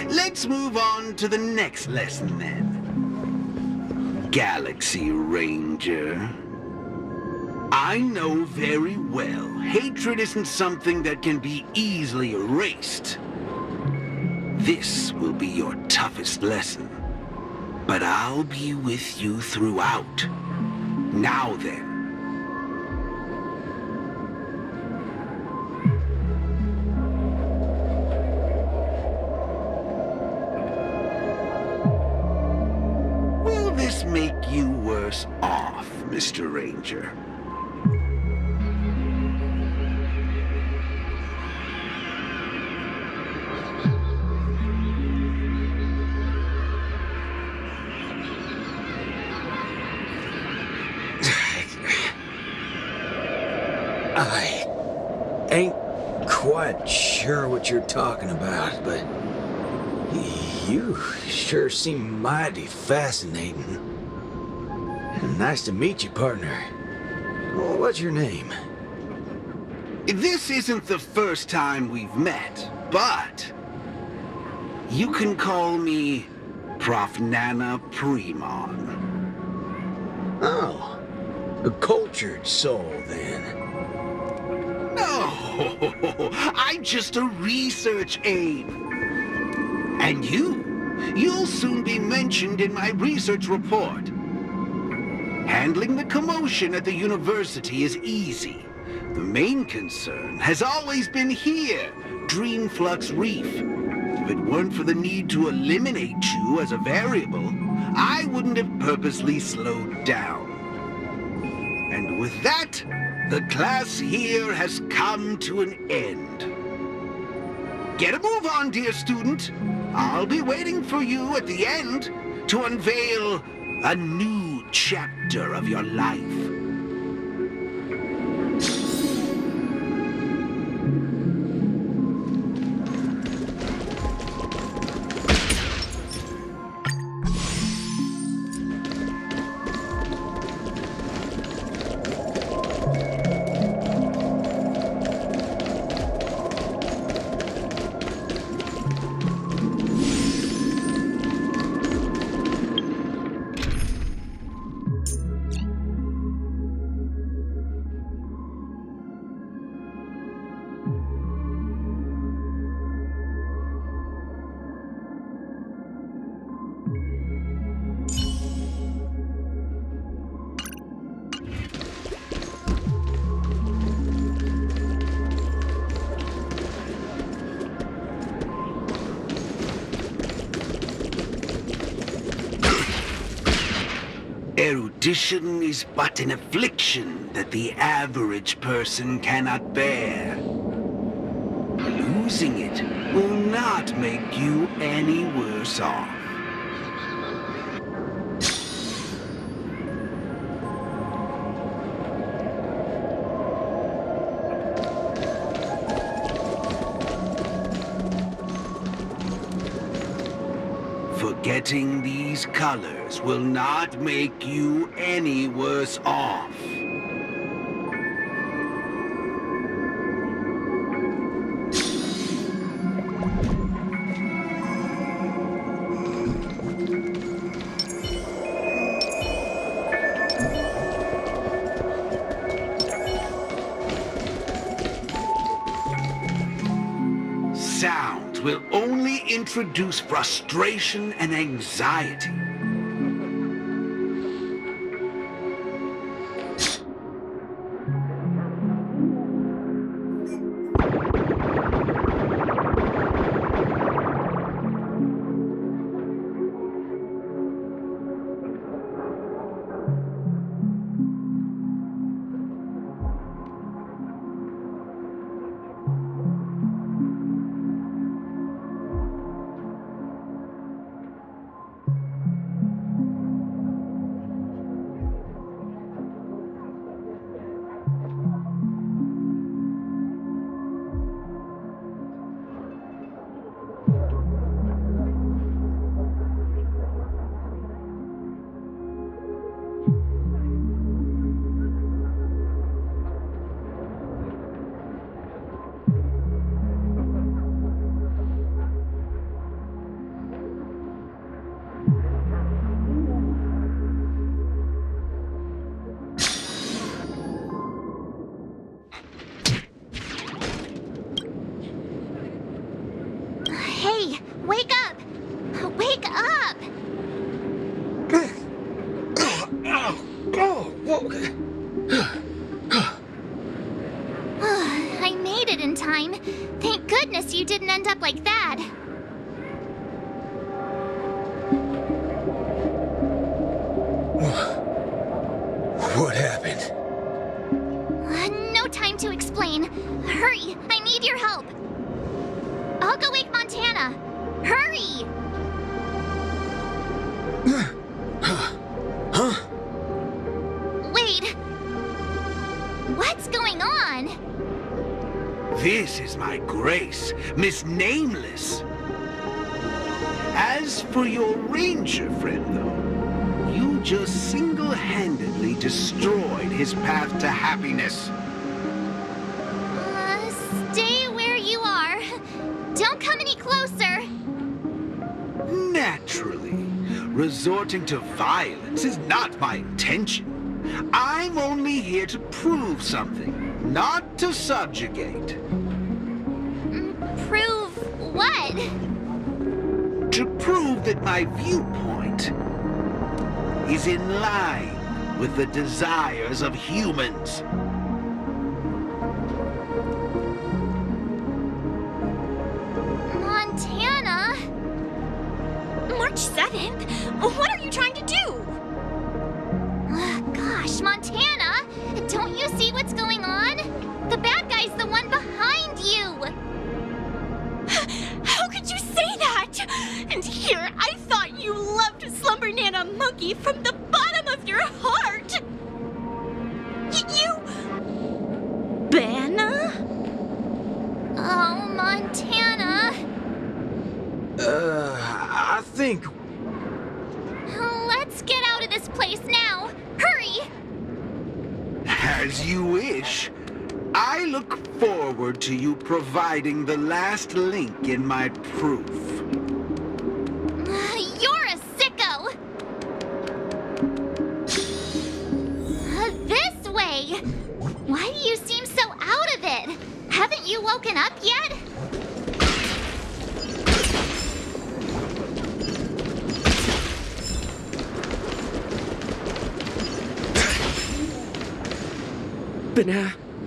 Let's move on to the next lesson then. Galaxy Ranger. I know very well hatred isn't something that can be easily erased. This will be your toughest lesson, but I'll be with you throughout. Now then. Will this make you worse off, Mr. Ranger? I ain't quite sure what you're talking about, but you sure seem mighty fascinating. Nice to meet you, partner. What's your name? This isn't the first time we've met, but you can call me Prof. Nana Premon. Oh, a cultured soul, then. No, I'm just a research aide. And you'll soon be mentioned in my research report. Handling the commotion at the university is easy. The main concern has always been here, Dreamflux Reef. If it weren't for the need to eliminate you as a variable, I wouldn't have purposely slowed down. And with that, the class here has come to an end. Get a move on, dear student. I'll be waiting for you at the end to unveil a new chapter of your life. Tradition is but an affliction that the average person cannot bear. Losing it will not make you any worse off. Forgetting these colors will not make you any worse off. Sound will only introduce frustration and anxiety. Hey, wake up! Wake up! I made it in time. Thank goodness you didn't end up like that. What happened? No time to explain. Hurry, I need your help. I'll go wake Montana. Hurry! Huh? Wait. What's going on? This is my grace, Miss Nameless. As for your ranger friend, though, you just single-handedly destroyed his path to happiness. Stay where you are. Don't come any closer. Naturally. Resorting to violence is not my intention. I'm only here to prove something, not to subjugate. Prove what? To prove that my viewpoint is in line with the desires of humans. Montana? March 7th? What are you trying to do? Gosh, Montana! Don't you see what's going on? The bad guy's the one behind you! How could you say that? And here, I thought you loved Slumber Nana Monkey from the bottom of your heart! You... Banna? Oh, Montana. I think... Let's get out of this place now. Hurry! As you wish. I look forward to you providing the last link in my proof. You're a sicko! This way! Why do you seem so out of it? Haven't you woken up yet?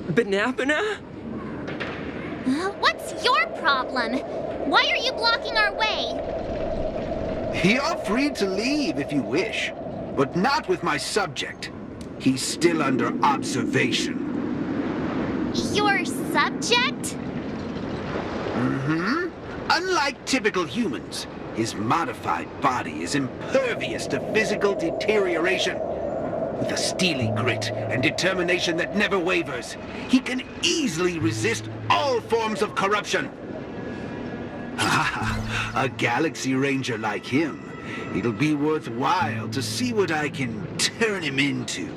Banana? What's your problem? Why are you blocking our way? You're free to leave if you wish, but not with my subject. He's still under observation. Your subject? Mm-hmm. Unlike typical humans, his modified body is impervious to physical deterioration. With a steely grit and determination that never wavers, he can easily resist all forms of corruption. A Galaxy Ranger like him, it'll be worthwhile to see what I can turn him into.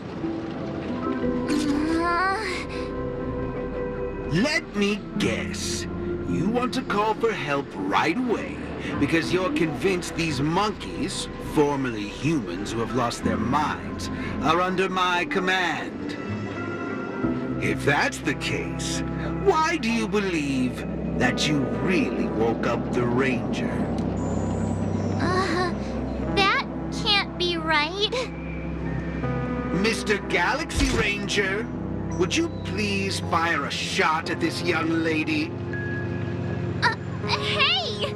Let me guess. You want to call for help right away because you're convinced these monkeys, formerly humans who have lost their minds, are under my command. If that's the case, why do you believe that you really woke up the Ranger? That can't be right. Mr. Galaxy Ranger, would you please fire a shot at this young lady? Hey!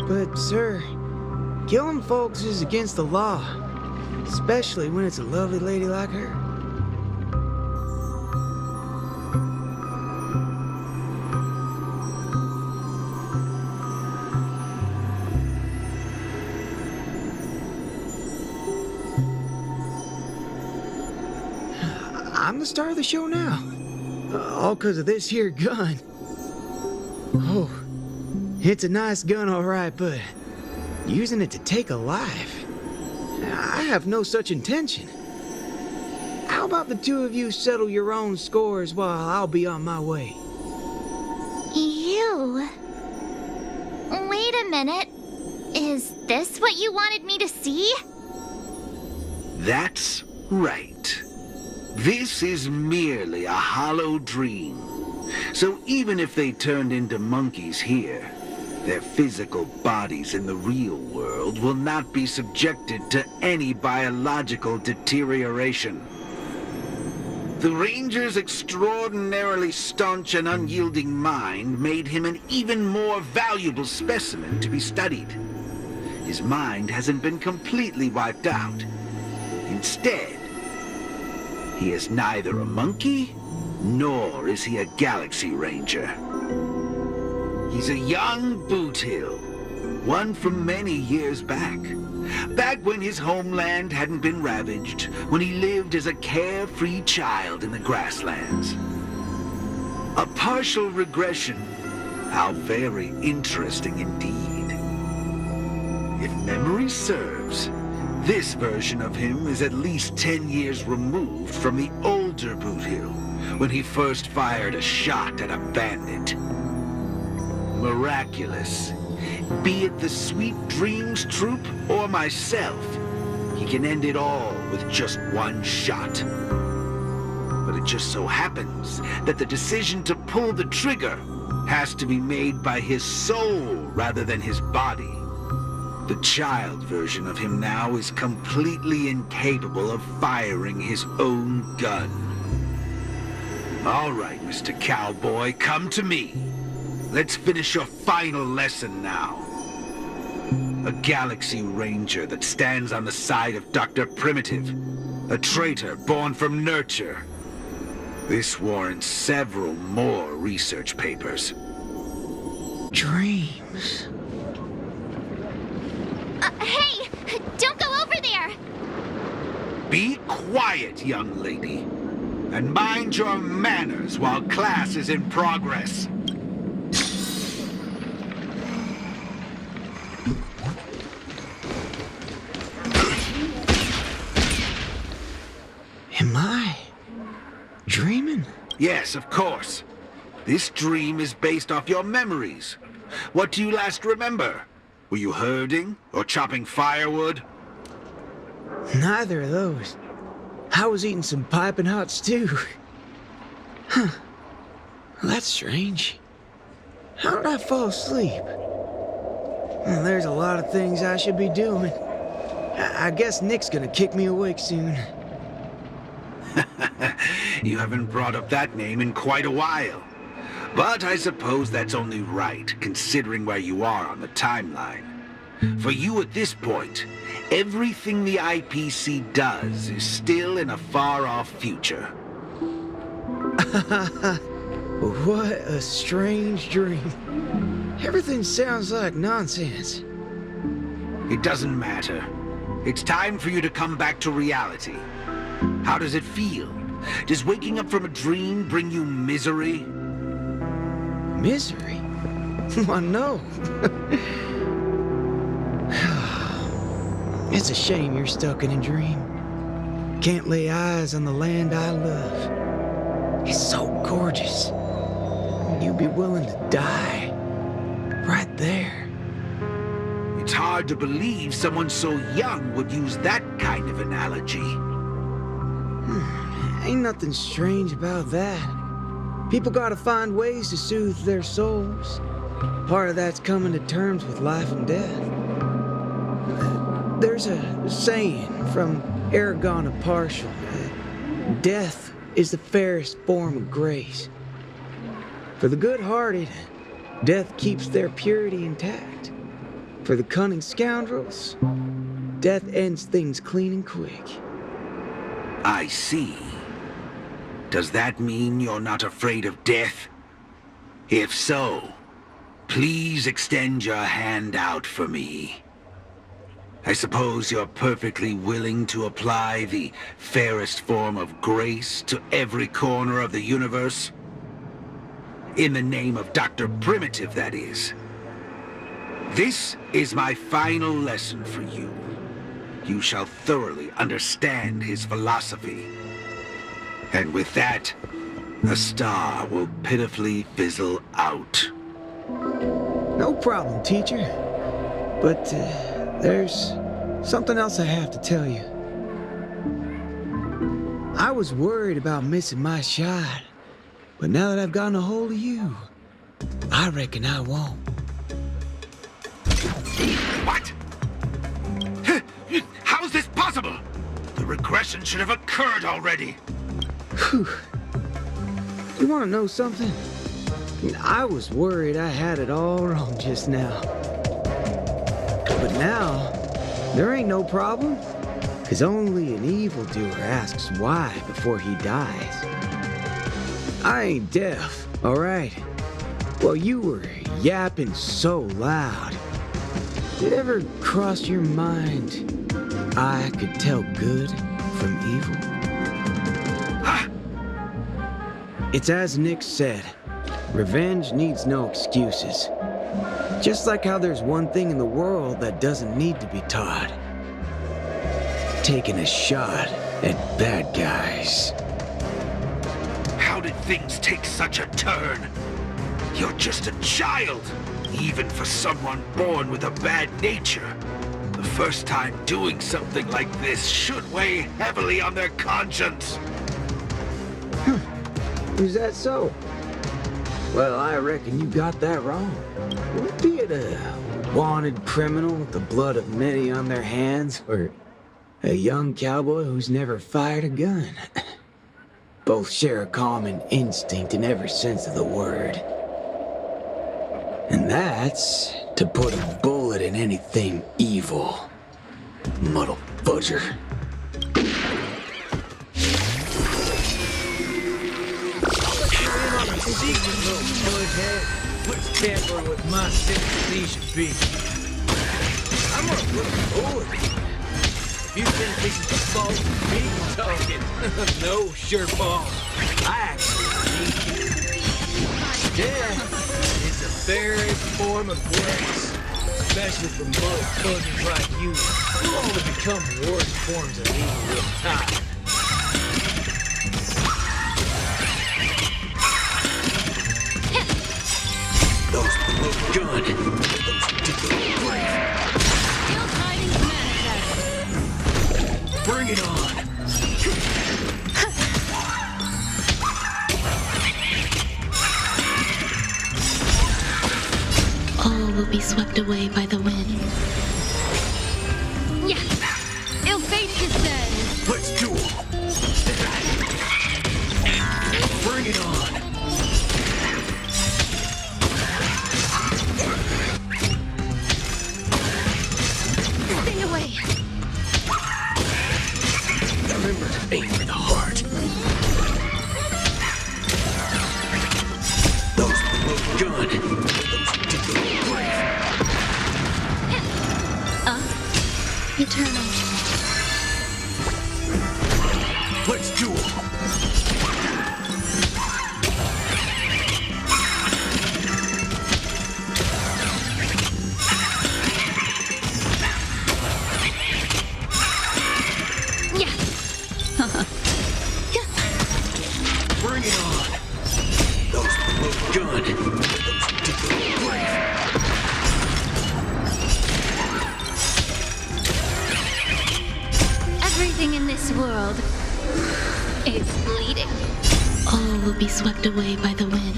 But, sir, killing folks is against the law, especially when it's a lovely lady like her. I'm the star of the show now. All because of this here gun. Oh, it's a nice gun, all right, but using it to take a life? I have no such intention. How about the two of you settle your own scores while I'll be on my way? You? Wait a minute. Is this what you wanted me to see? That's right. This is merely a hollow dream. So even if they turned into monkeys here, their physical bodies in the real world will not be subjected to any biological deterioration. The Ranger's extraordinarily staunch and unyielding mind made him an even more valuable specimen to be studied. His mind hasn't been completely wiped out. Instead, he is neither a monkey, nor is he a Galaxy Ranger. He's a young boot hill, one from many years back. Back when his homeland hadn't been ravaged, when he lived as a carefree child in the grasslands. A partial regression. How very interesting indeed. If memory serves, this version of him is at least 10 years removed from the older boot hill, when he first fired a shot at a bandit. Miraculous. Be it the Sweet Dreams Troop or myself, he can end it all with just one shot. But it just so happens that the decision to pull the trigger has to be made by his soul rather than his body. The child version of him now is completely incapable of firing his own gun. All right, Mr. Cowboy, come to me. Let's finish your final lesson now. A Galaxy Ranger that stands on the side of Dr. Primitive, a traitor born from nurture. This warrants several more research papers. Dreams. Hey! Don't go over there! Be quiet, young lady. And mind your manners while class is in progress. Am I dreaming? Yes, of course. This dream is based off your memories. What do you last remember? Were you herding or chopping firewood? Neither of those. I was eating some piping hot stew. Huh. That's strange. How did I fall asleep? Well, there's a lot of things I should be doing. I guess Nick's gonna kick me awake soon. You haven't brought up that name in quite a while. But I suppose that's only right, considering where you are on the timeline. For you at this point, everything the IPC does is still in a far-off future. What a strange dream. Everything sounds like nonsense. It doesn't matter. It's time for you to come back to reality. How does it feel? Does waking up from a dream bring you misery? Misery? Why, no. It's a shame you're stuck in a dream. Can't lay eyes on the land I love. It's so gorgeous. You'd be willing to die. Right there. It's hard to believe someone so young would use that kind of analogy. Ain't nothing strange about that. People gotta find ways to soothe their souls. Part of that's coming to terms with life and death. There's a saying from Aragon of Partial. Death is the fairest form of grace. For the good-hearted, death keeps their purity intact. For the cunning scoundrels, death ends things clean and quick. I see. Does that mean you're not afraid of death? If so, please extend your hand out for me. I suppose you're perfectly willing to apply the fairest form of grace to every corner of the universe? In the name of Dr. Primitive, that is. This is my final lesson for you. You shall thoroughly understand his philosophy. And with that, a star will pitifully fizzle out. No problem, teacher. But, there's something else I have to tell you. I was worried about missing my shot, but now that I've gotten a hold of you, I reckon I won't. What? How's this possible? The regression should have occurred already. Whew. You want to know something? I was worried I had it all wrong just now. But now, there ain't no problem. Because only an evildoer asks why before he dies. I ain't deaf, all right? Well, you were yapping so loud. Did it ever cross your mind I could tell good from evil? Huh? It's as Nick said, revenge needs no excuses. Just like how there's one thing in the world that doesn't need to be taught. Taking a shot at bad guys. How did things take such a turn? You're just a child, even for someone born with a bad nature. The first time doing something like this should weigh heavily on their conscience. Is that so? Well, I reckon you got that wrong. Be it a wanted criminal with the blood of many on their hands, or a young cowboy who's never fired a gun. Both share a common instinct in every sense of the word. And that's to put a bullet in anything evil. Muddle fudger. What's tampering with my synesthesia be? I'm gonna put a bullet in you. If you think this is the fault of me talking, no, sureball. I actually need you. Death is the fairest form of grace, especially for motherfuckers like you, who only become worse forms of evil with time. Those look good. Those ridiculous brave. Still fighting manifest. Bring it on. All will be swept away by the wind. Yeah. Ill fate descends. Let's do it. Bring it on. Bring it on! Those look good. Those do look brave. Everything in this world is bleeding. All will be swept away by the wind.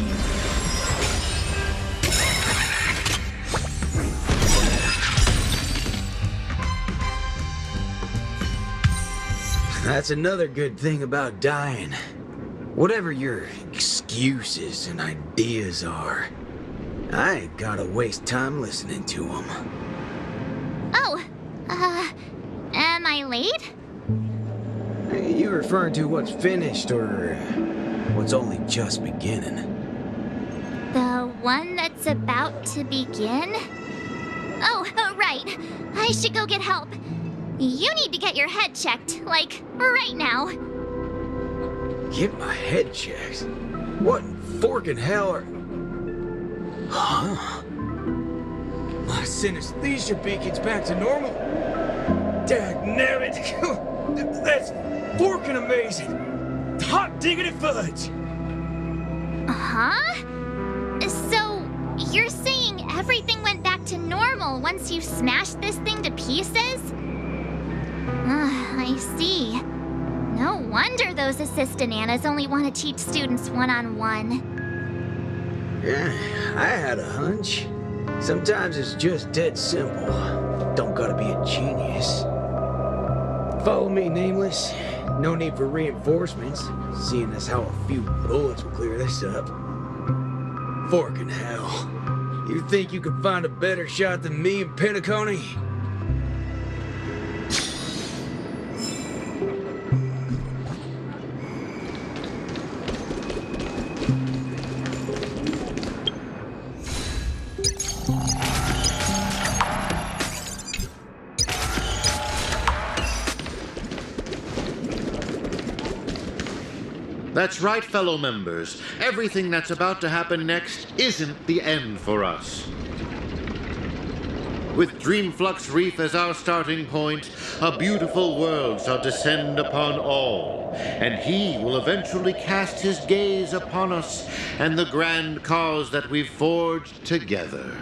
That's another good thing about dying. Whatever your excuses and ideas are, I ain't gotta waste time listening to them. Oh, am I late? You referring to what's finished or what's only just beginning? The one that's about to begin? Oh, right. I should go get help. You need to get your head checked, like, right now. Get my head checked? What in forking hell are... Huh? My synesthesia beacon's back to normal. Dagnabbit! That's forking amazing! Hot diggity fudge! Huh? So, you're saying everything went back to normal once you smashed this thing to pieces? I see. No wonder those assistant Annas only want to teach students one-on-one. Yeah, I had a hunch. Sometimes it's just dead simple. Don't gotta be a genius. Follow me, Nameless. No need for reinforcements, seeing as how a few bullets will clear this up. Forking hell. You think you could find a better shot than me and Penacony? That's right, fellow members. Everything that's about to happen next isn't the end for us. With Dreamflux Reef as our starting point, a beautiful world shall descend upon all, and he will eventually cast his gaze upon us and the grand cause that we've forged together.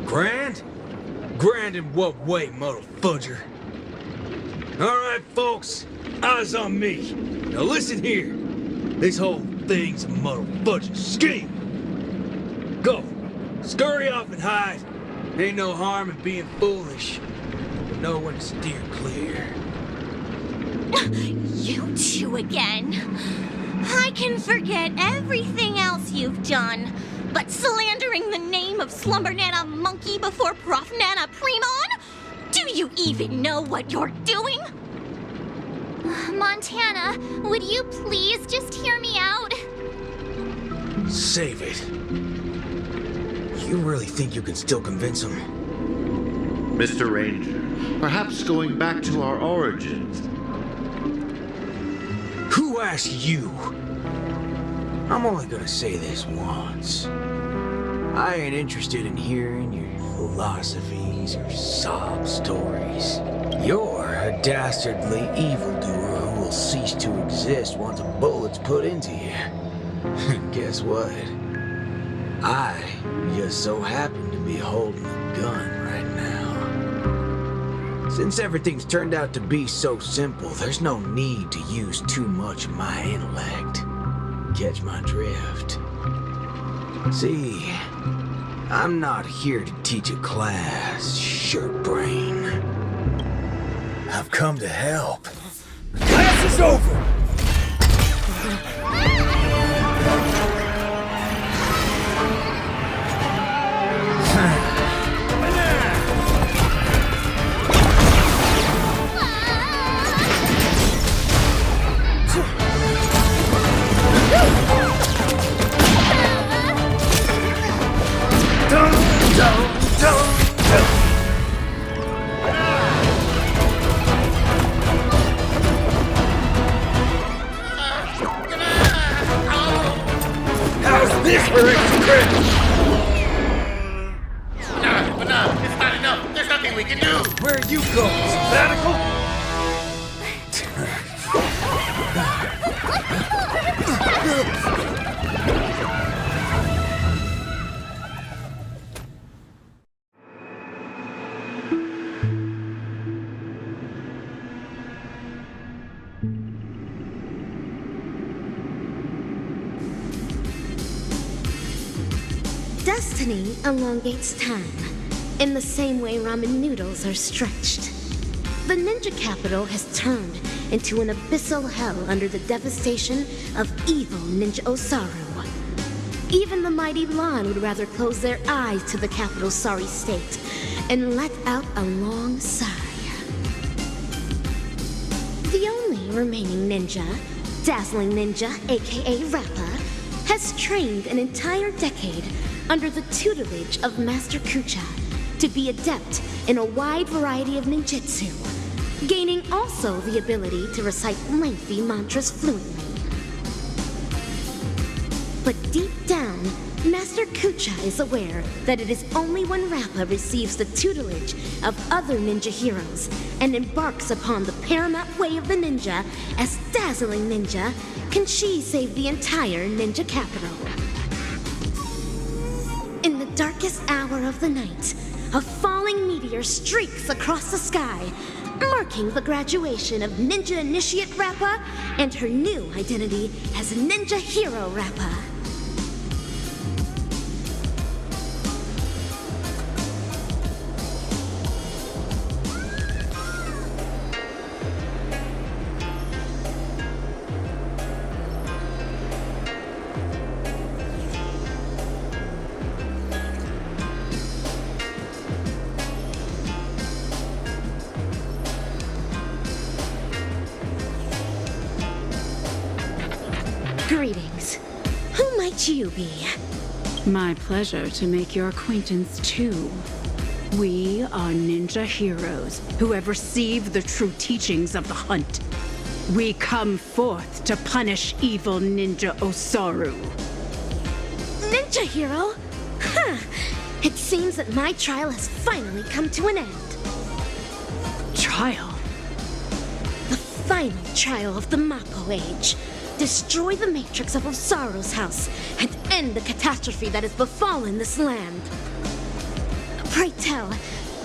Grand? Grand in what way, motherfudger? All right, folks. Eyes on me. Now listen here. This whole thing's a motherfudging scheme. Go. Scurry off and hide. Ain't no harm in being foolish. But know when to steer clear. You two again. I can forget everything else you've done, but slandering the name of Slumber Nana Monkey before Prof Nana Premon? Do you even know what you're doing? Montana, would you please just hear me out? Save it. You really think you can still convince him? Mr. Ranger, perhaps going back to our origins. Who asked you? I'm only gonna say this once. I ain't interested in hearing your philosophies or sob stories. You're a dastardly evildoer who will cease to exist once a bullet's put into you. And guess what? I just so happen to be holding a gun right now. Since everything's turned out to be so simple, there's no need to use too much of my intellect. Catch my drift? See, I'm not here to teach a class, shirt brain. I've come to help. Class is over! How's this for extra credit? No, it's not enough. There's nothing we can do. Where are you going? Sabbatical? Destiny elongates time, in the same way ramen noodles are stretched. The ninja capital has turned into an abyssal hell under the devastation of evil Ninja Osaru. Even the mighty Lan would rather close their eyes to the capital's sorry state and let out a long sigh. The only remaining ninja, Dazzling Ninja, aka Rappa, has trained an entire decade under the tutelage of Master Kucha to be adept in a wide variety of ninjutsu, gaining also the ability to recite lengthy mantras fluently. But deep down, Master Kucha is aware that it is only when Rappa receives the tutelage of other ninja heroes and embarks upon the paramount way of the ninja as Dazzling Ninja can she save the entire ninja capital. In the darkest hour of the night, a falling meteor streaks across the sky, marking the graduation of Ninja Initiate Rappa and her new identity as Ninja Hero Rappa. Greetings. Who might you be? My pleasure to make your acquaintance too. We are ninja heroes who have received the true teachings of the hunt. We come forth to punish evil Ninja Osaru. Ninja hero? Huh. It seems that my trial has finally come to an end. Trial? The final trial of the Mappo Age. Destroy the matrix of Osaru's house and end the catastrophe that has befallen this land. Pray tell,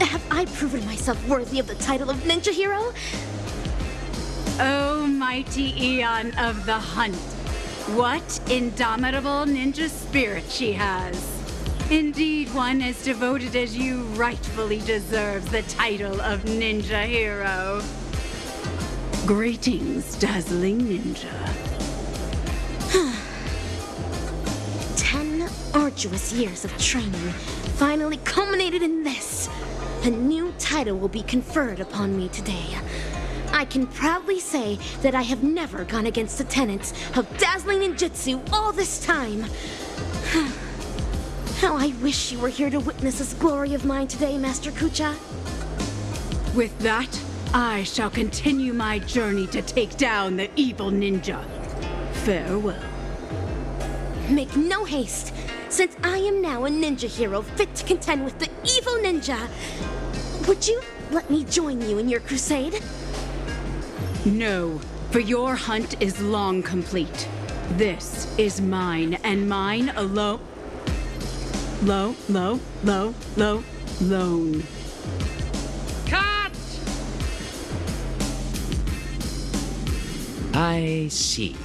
have I proven myself worthy of the title of Ninja Hero? O mighty Eon of the Hunt, what indomitable ninja spirit she has. Indeed, one as devoted as you rightfully deserves the title of Ninja Hero. Greetings, Dazzling Ninja. 10 arduous years of training finally culminated in this. A new title will be conferred upon me today. I can proudly say that I have never gone against the tenets of dazzling ninjutsu all this time. How I wish you were here to witness this glory of mine today, Master Kucha. With that, I shall continue my journey to take down the evil ninja. Farewell. Make no haste, since I am now a ninja hero fit to contend with the evil ninja. Would you let me join you in your crusade? No, for your hunt is long complete. This is mine, and mine alone. Lone. Cut! I see.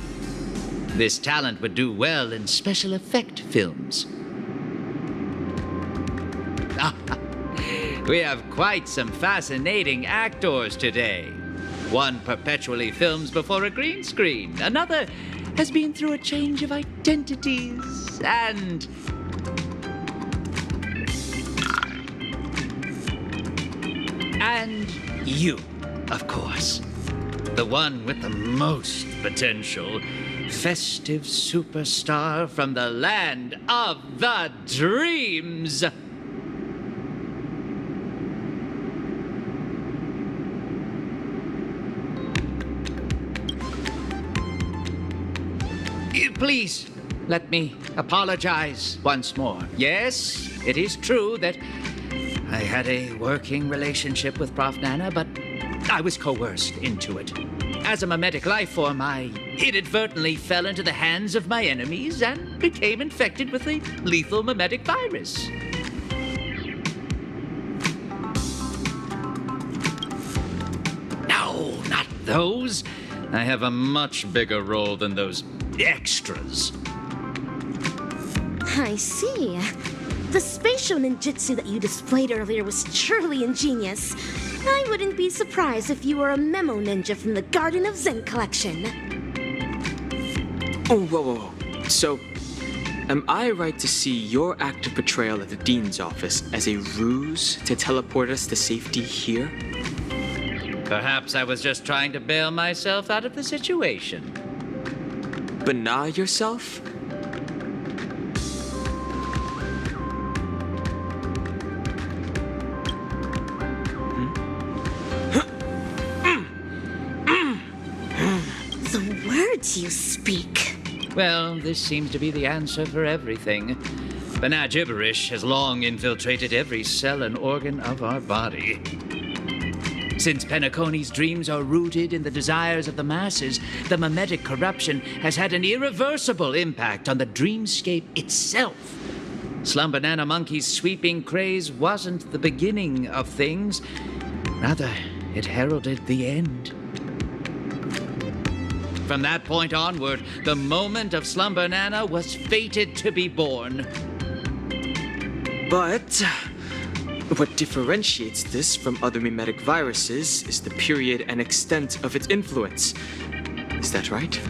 This talent would do well in special effect films. We have quite some fascinating actors today. One perpetually films before a green screen. Another has been through a change of identities. And you, of course. The one with the most potential. Festive superstar from the land of the dreams. Please, let me apologize once more. Yes, it is true that I had a working relationship with Prof. Nana, but I was coerced into it. As a mimetic life form, I inadvertently fell into the hands of my enemies and became infected with a lethal mimetic virus. No, not those. I have a much bigger role than those extras. I see. The spatial ninjutsu that you displayed earlier was truly ingenious. I wouldn't be surprised if you were a memo ninja from the Garden of Zen collection. Oh, whoa. So, am I right to see your active portrayal at the Dean's office as a ruse to teleport us to safety here? Perhaps I was just trying to bail myself out of the situation. Bana yourself? The words you speak. Well, this seems to be the answer for everything. Bana gibberish has long infiltrated every cell and organ of our body. Since Penacony's dreams are rooted in the desires of the masses, the mimetic corruption has had an irreversible impact on the dreamscape itself. Slum Banana Monkey's sweeping craze wasn't the beginning of things. Rather, it heralded the end. From that point onward, the moment of Slum Banana was fated to be born. But what differentiates this from other mimetic viruses is the period and extent of its influence. Is that right?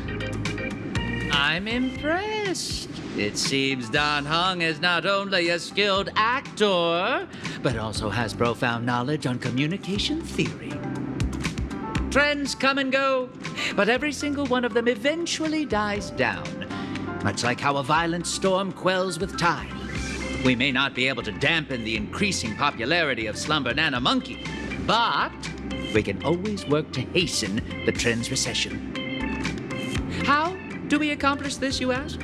I'm impressed. It seems Dan Heng is not only a skilled actor, but also has profound knowledge on communication theory. Trends come and go, but every single one of them eventually dies down, much like how a violent storm quells with time. We may not be able to dampen the increasing popularity of Slum Banana Monkey, but we can always work to hasten the trend's recession. How do we accomplish this, you ask?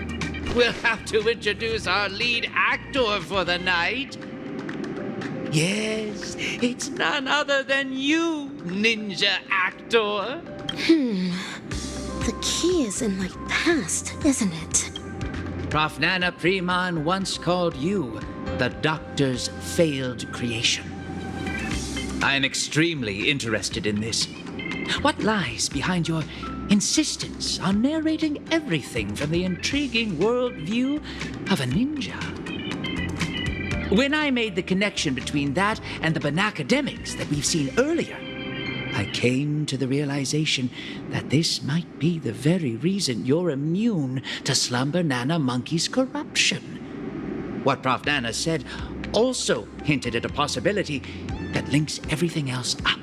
We'll have to introduce our lead actor for the night. Yes, it's none other than you, ninja actor. The key is in my past, isn't it? Prof. Nana Preman once called you the Doctor's failed creation. I am extremely interested in this. What lies behind your insistence on narrating everything from the intriguing worldview of a ninja? When I made the connection between that and the Banacademics that we've seen earlier, I came to the realization that this might be the very reason you're immune to Slum Banana Monkey's corruption. What Prof. Nana said also hinted at a possibility that links everything else up.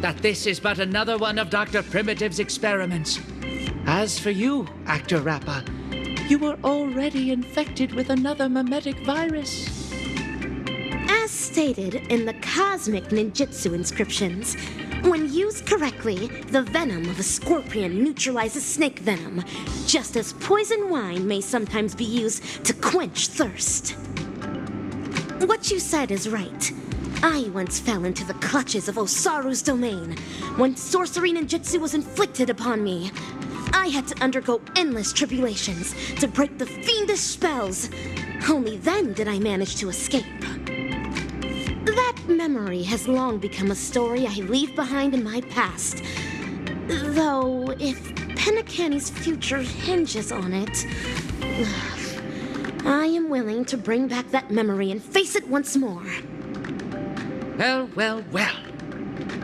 That this is but another one of Dr. Primitive's experiments. As for you, Actor Rappa, you were already infected with another mimetic virus. As stated in the cosmic ninjutsu inscriptions, when used correctly, the venom of a scorpion neutralizes snake venom, just as poison wine may sometimes be used to quench thirst. What you said is right. I once fell into the clutches of Osaru's domain when sorcery ninjutsu was inflicted upon me. I had to undergo endless tribulations to break the fiendish spells. Only then did I manage to escape. That memory has long become a story I leave behind in my past. Though, if Penacony's future hinges on it, I am willing to bring back that memory and face it once more. Well.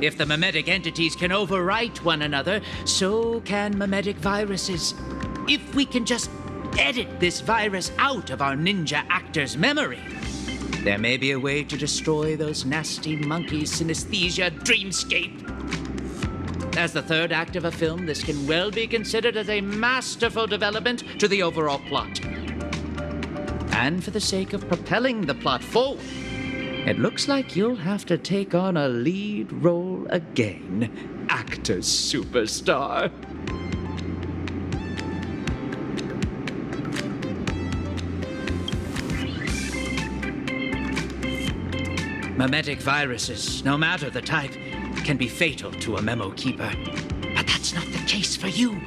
If the mimetic entities can overwrite one another, so can mimetic viruses. If we can just edit this virus out of our ninja actor's memory, there may be a way to destroy those nasty monkeys' synesthesia dreamscape. As the third act of a film, this can well be considered as a masterful development to the overall plot. And for the sake of propelling the plot forward, it looks like you'll have to take on a lead role again, actor superstar. Mimetic viruses, no matter the type, can be fatal to a memo keeper. But that's not the case for you.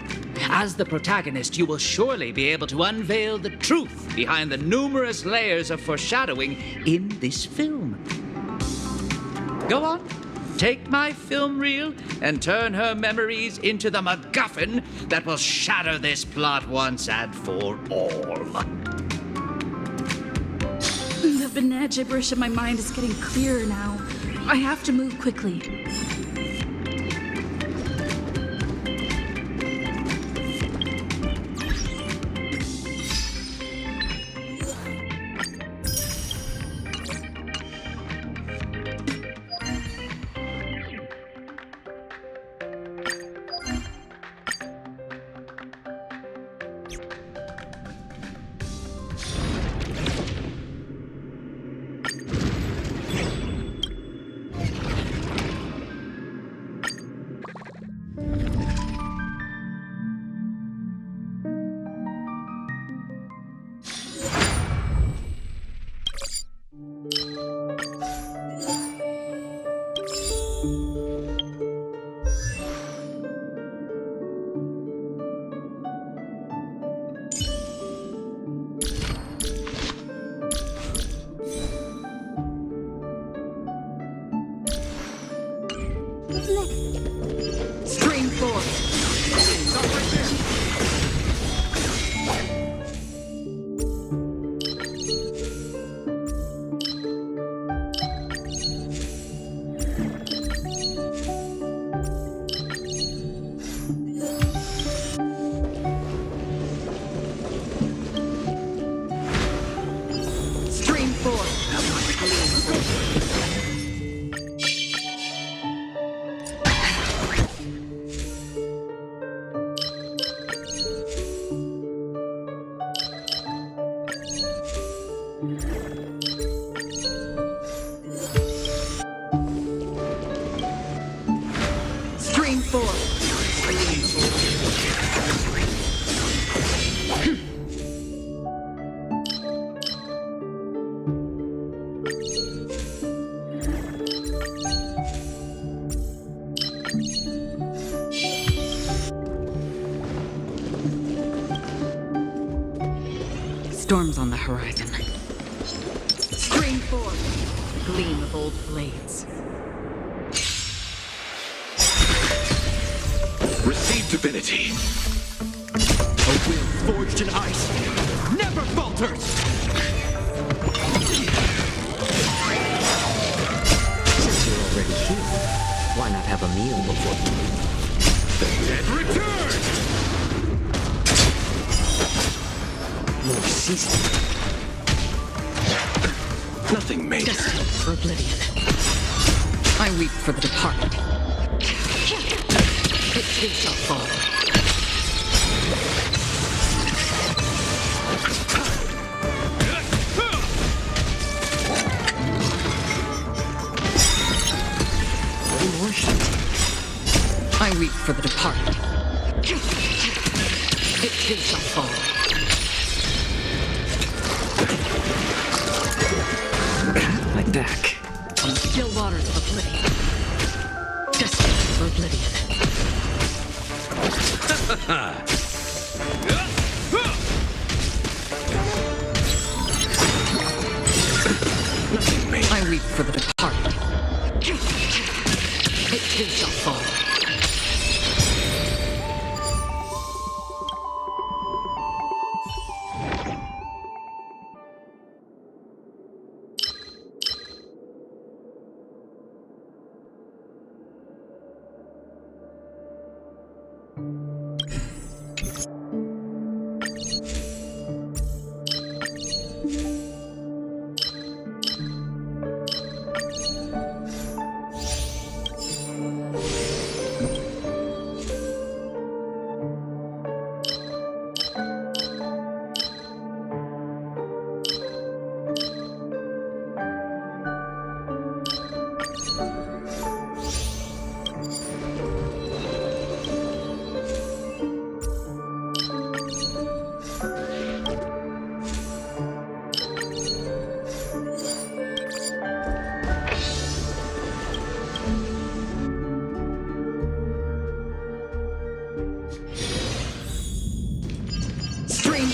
As the protagonist, you will surely be able to unveil the truth behind the numerous layers of foreshadowing in this film. Go on, take my film reel and turn her memories into the MacGuffin that will shatter this plot once and for all. banana gibberish in my mind is getting clearer now. I have to move quickly. Stream force. Stream force. Stream force. Storms on the horizon. Stream forth. Gleam of old blades. Receive divinity. A will forged in ice never falters. Since you're already here, why not have a meal before The dead return! more seasoning? Nothing made. Destined for oblivion. I weep for the departed. It too shall fall. I weep for the departed. It too shall fall. My back. On the still waters of oblivion. Destined for oblivion. I weep for the departed. It too shall fall.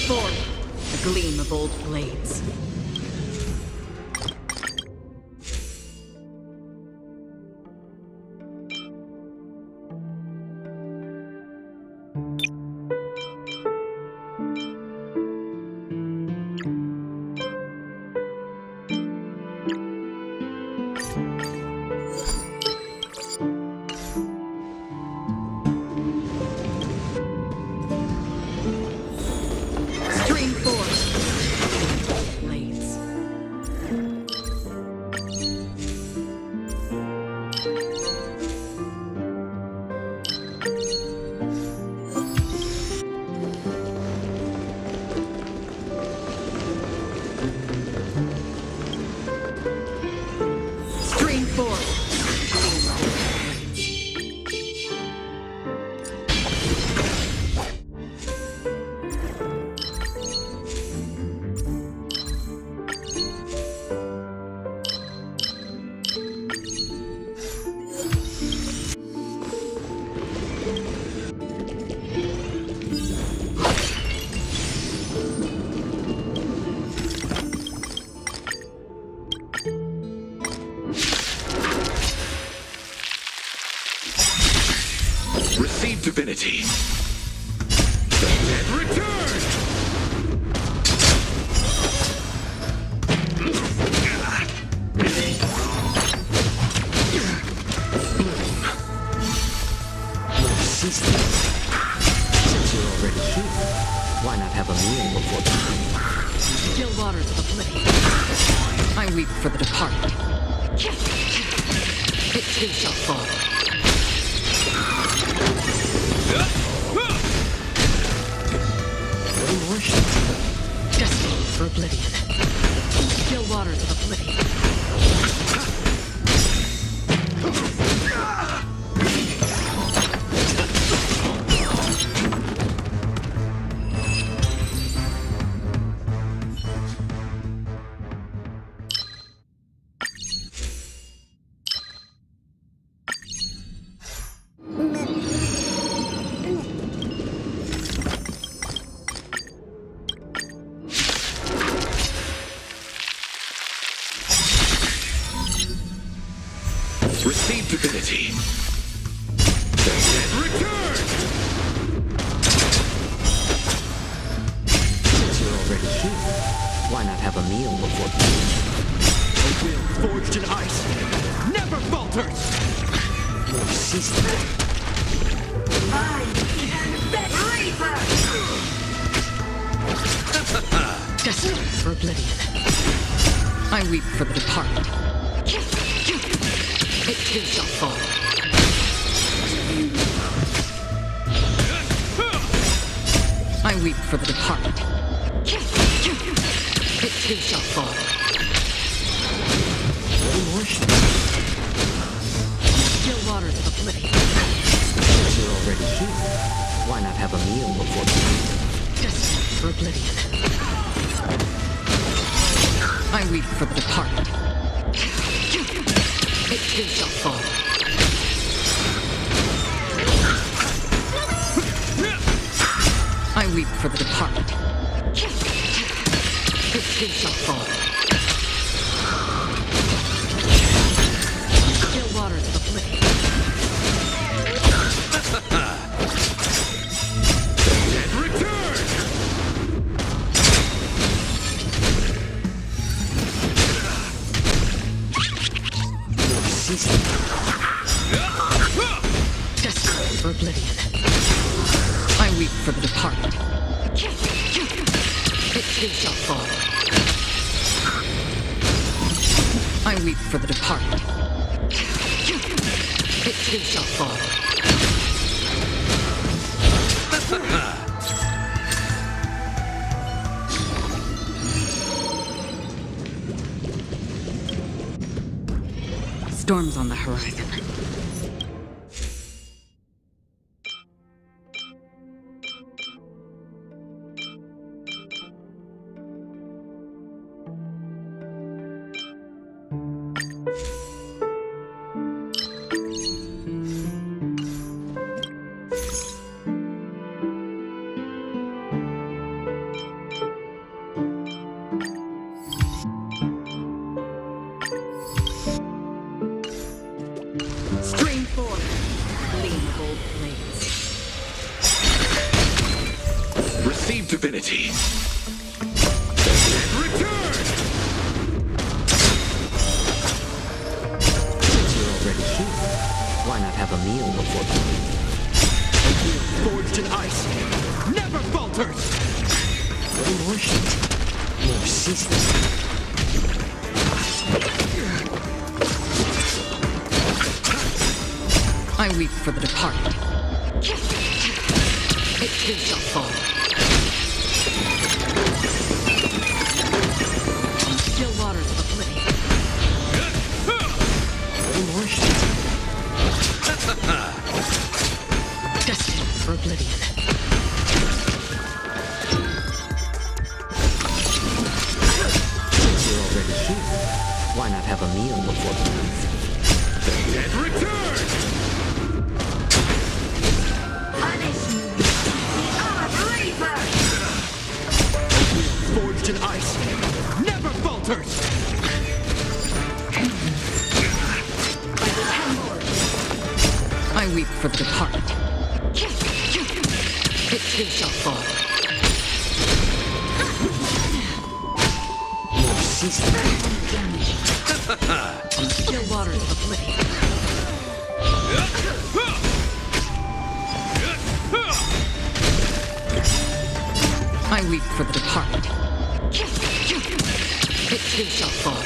The gleam of old blades. Stream 4. Blades. Stream 4. Receive divinity. The dead return! Since you're already here, why not have a meal before time? Still waters of oblivion. I weep for the departed. It too shall fall. Destiny for oblivion. Still waters of oblivion. Receive divinity. The dead return! Since you're already here, why not have a meal before time? A will forged in ice never falters! More seasoning. I am the Reaper! Destiny for oblivion. I weep for the departed. It too shall fall. I weep for the departed. It too shall fall. Still waters of oblivion. Since you're already here, why not have a meal before time? Destiny for oblivion. I weep for the departed. It too shall fall. I weep for the departed. It too shall fall. Still waters of oblivion. Dead return! Destiny for oblivion. I weep for the departed. It too shall fall. I weep for the departed. It too shall fall. Storms on the horizon. Stream 4. Gleam gold blades. Receive divinity. And return! Since you're already here, why not have a meal before time? A will forged in ice never falters! More heat. More seasoning. I weep for the departed. It too shall fall. On still waters of oblivion. More heat. Destined for oblivion. Since you're already here, why not have a meal before the night? And return! Forged in ice, never falters! I weep for the departed. It too shall fall. More seasoning. Damage. On still waters of oblivion. I weep for the departed. It too shall fall.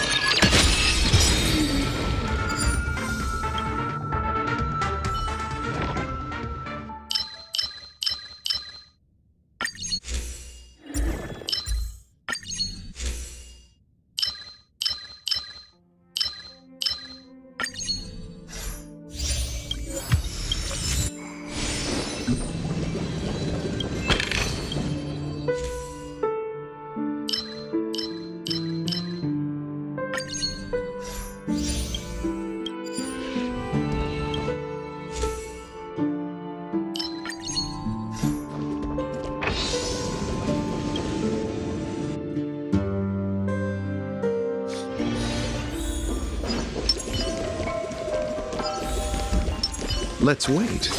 Let's wait.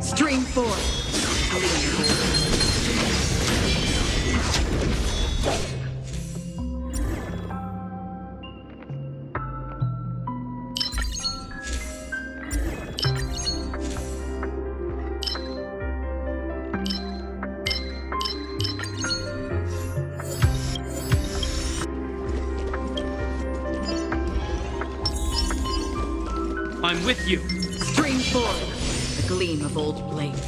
Stream 4. I'm with you. Stream 4. The gleam of old blades.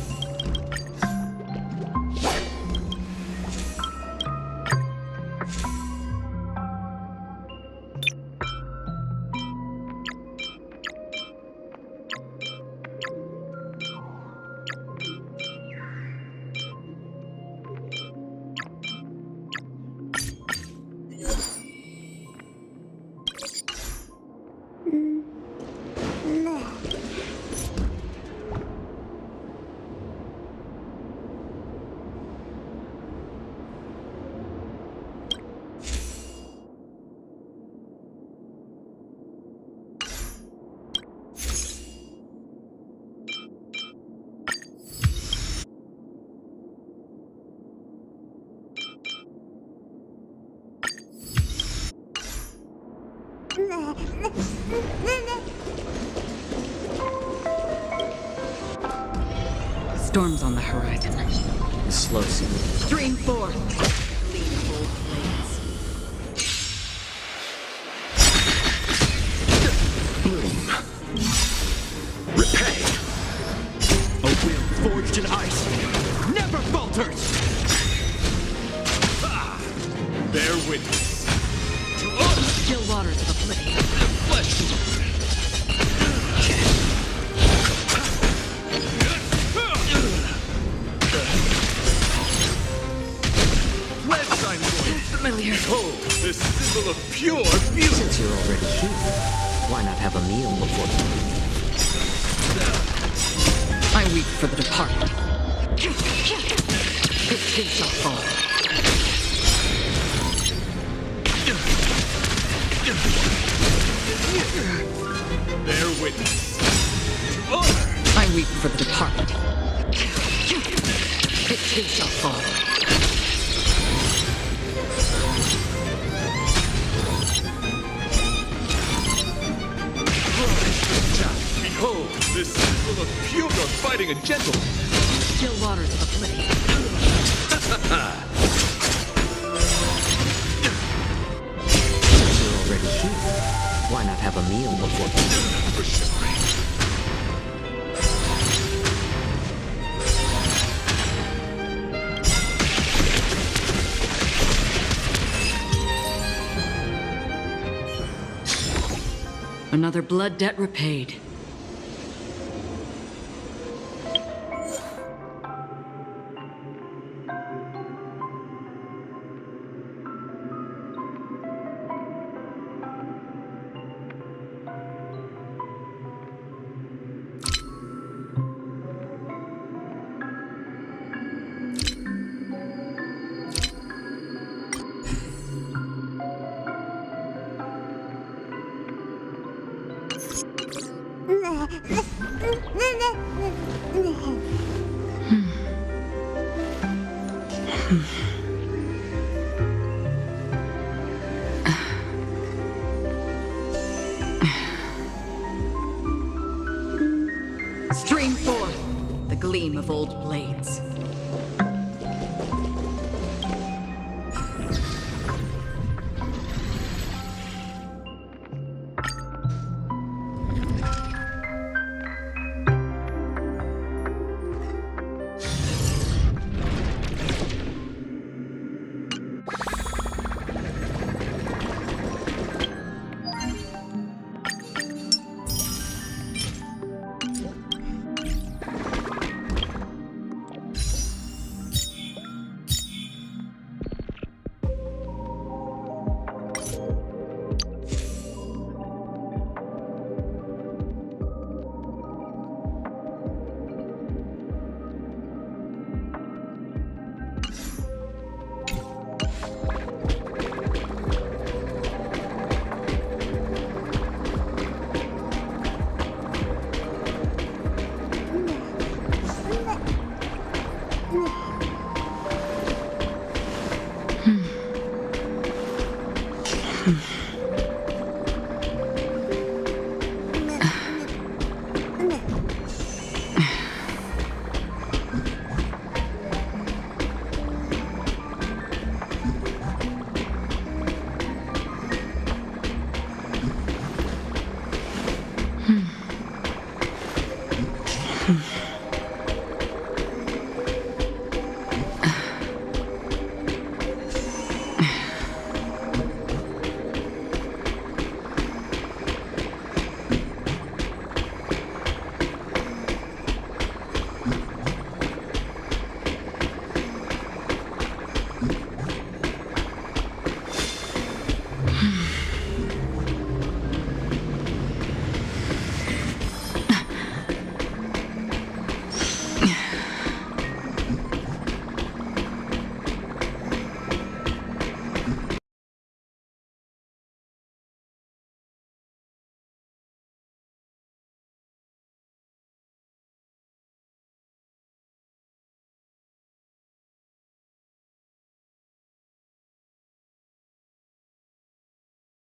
Storms on the horizon. The slow sea. Stream 4. Gleam of old blades. Bloom. Repay. A will forged in ice never falters! Bear witness. Still waters of oblivion. The flesh. Familiar. Oh. this symbol of pure beauty! Since you're already here, why not have a meal before you leave? I weep for the departed. It too shall fall. Bear witness to honor! I weep for the departed. It too shall fall. Behold, this symbol of pure... You're fighting a gentleman! Still waters aflame. Since you're already here, why not have a meal before you leave? Another blood debt repaid. Stream forth the gleam of old blades.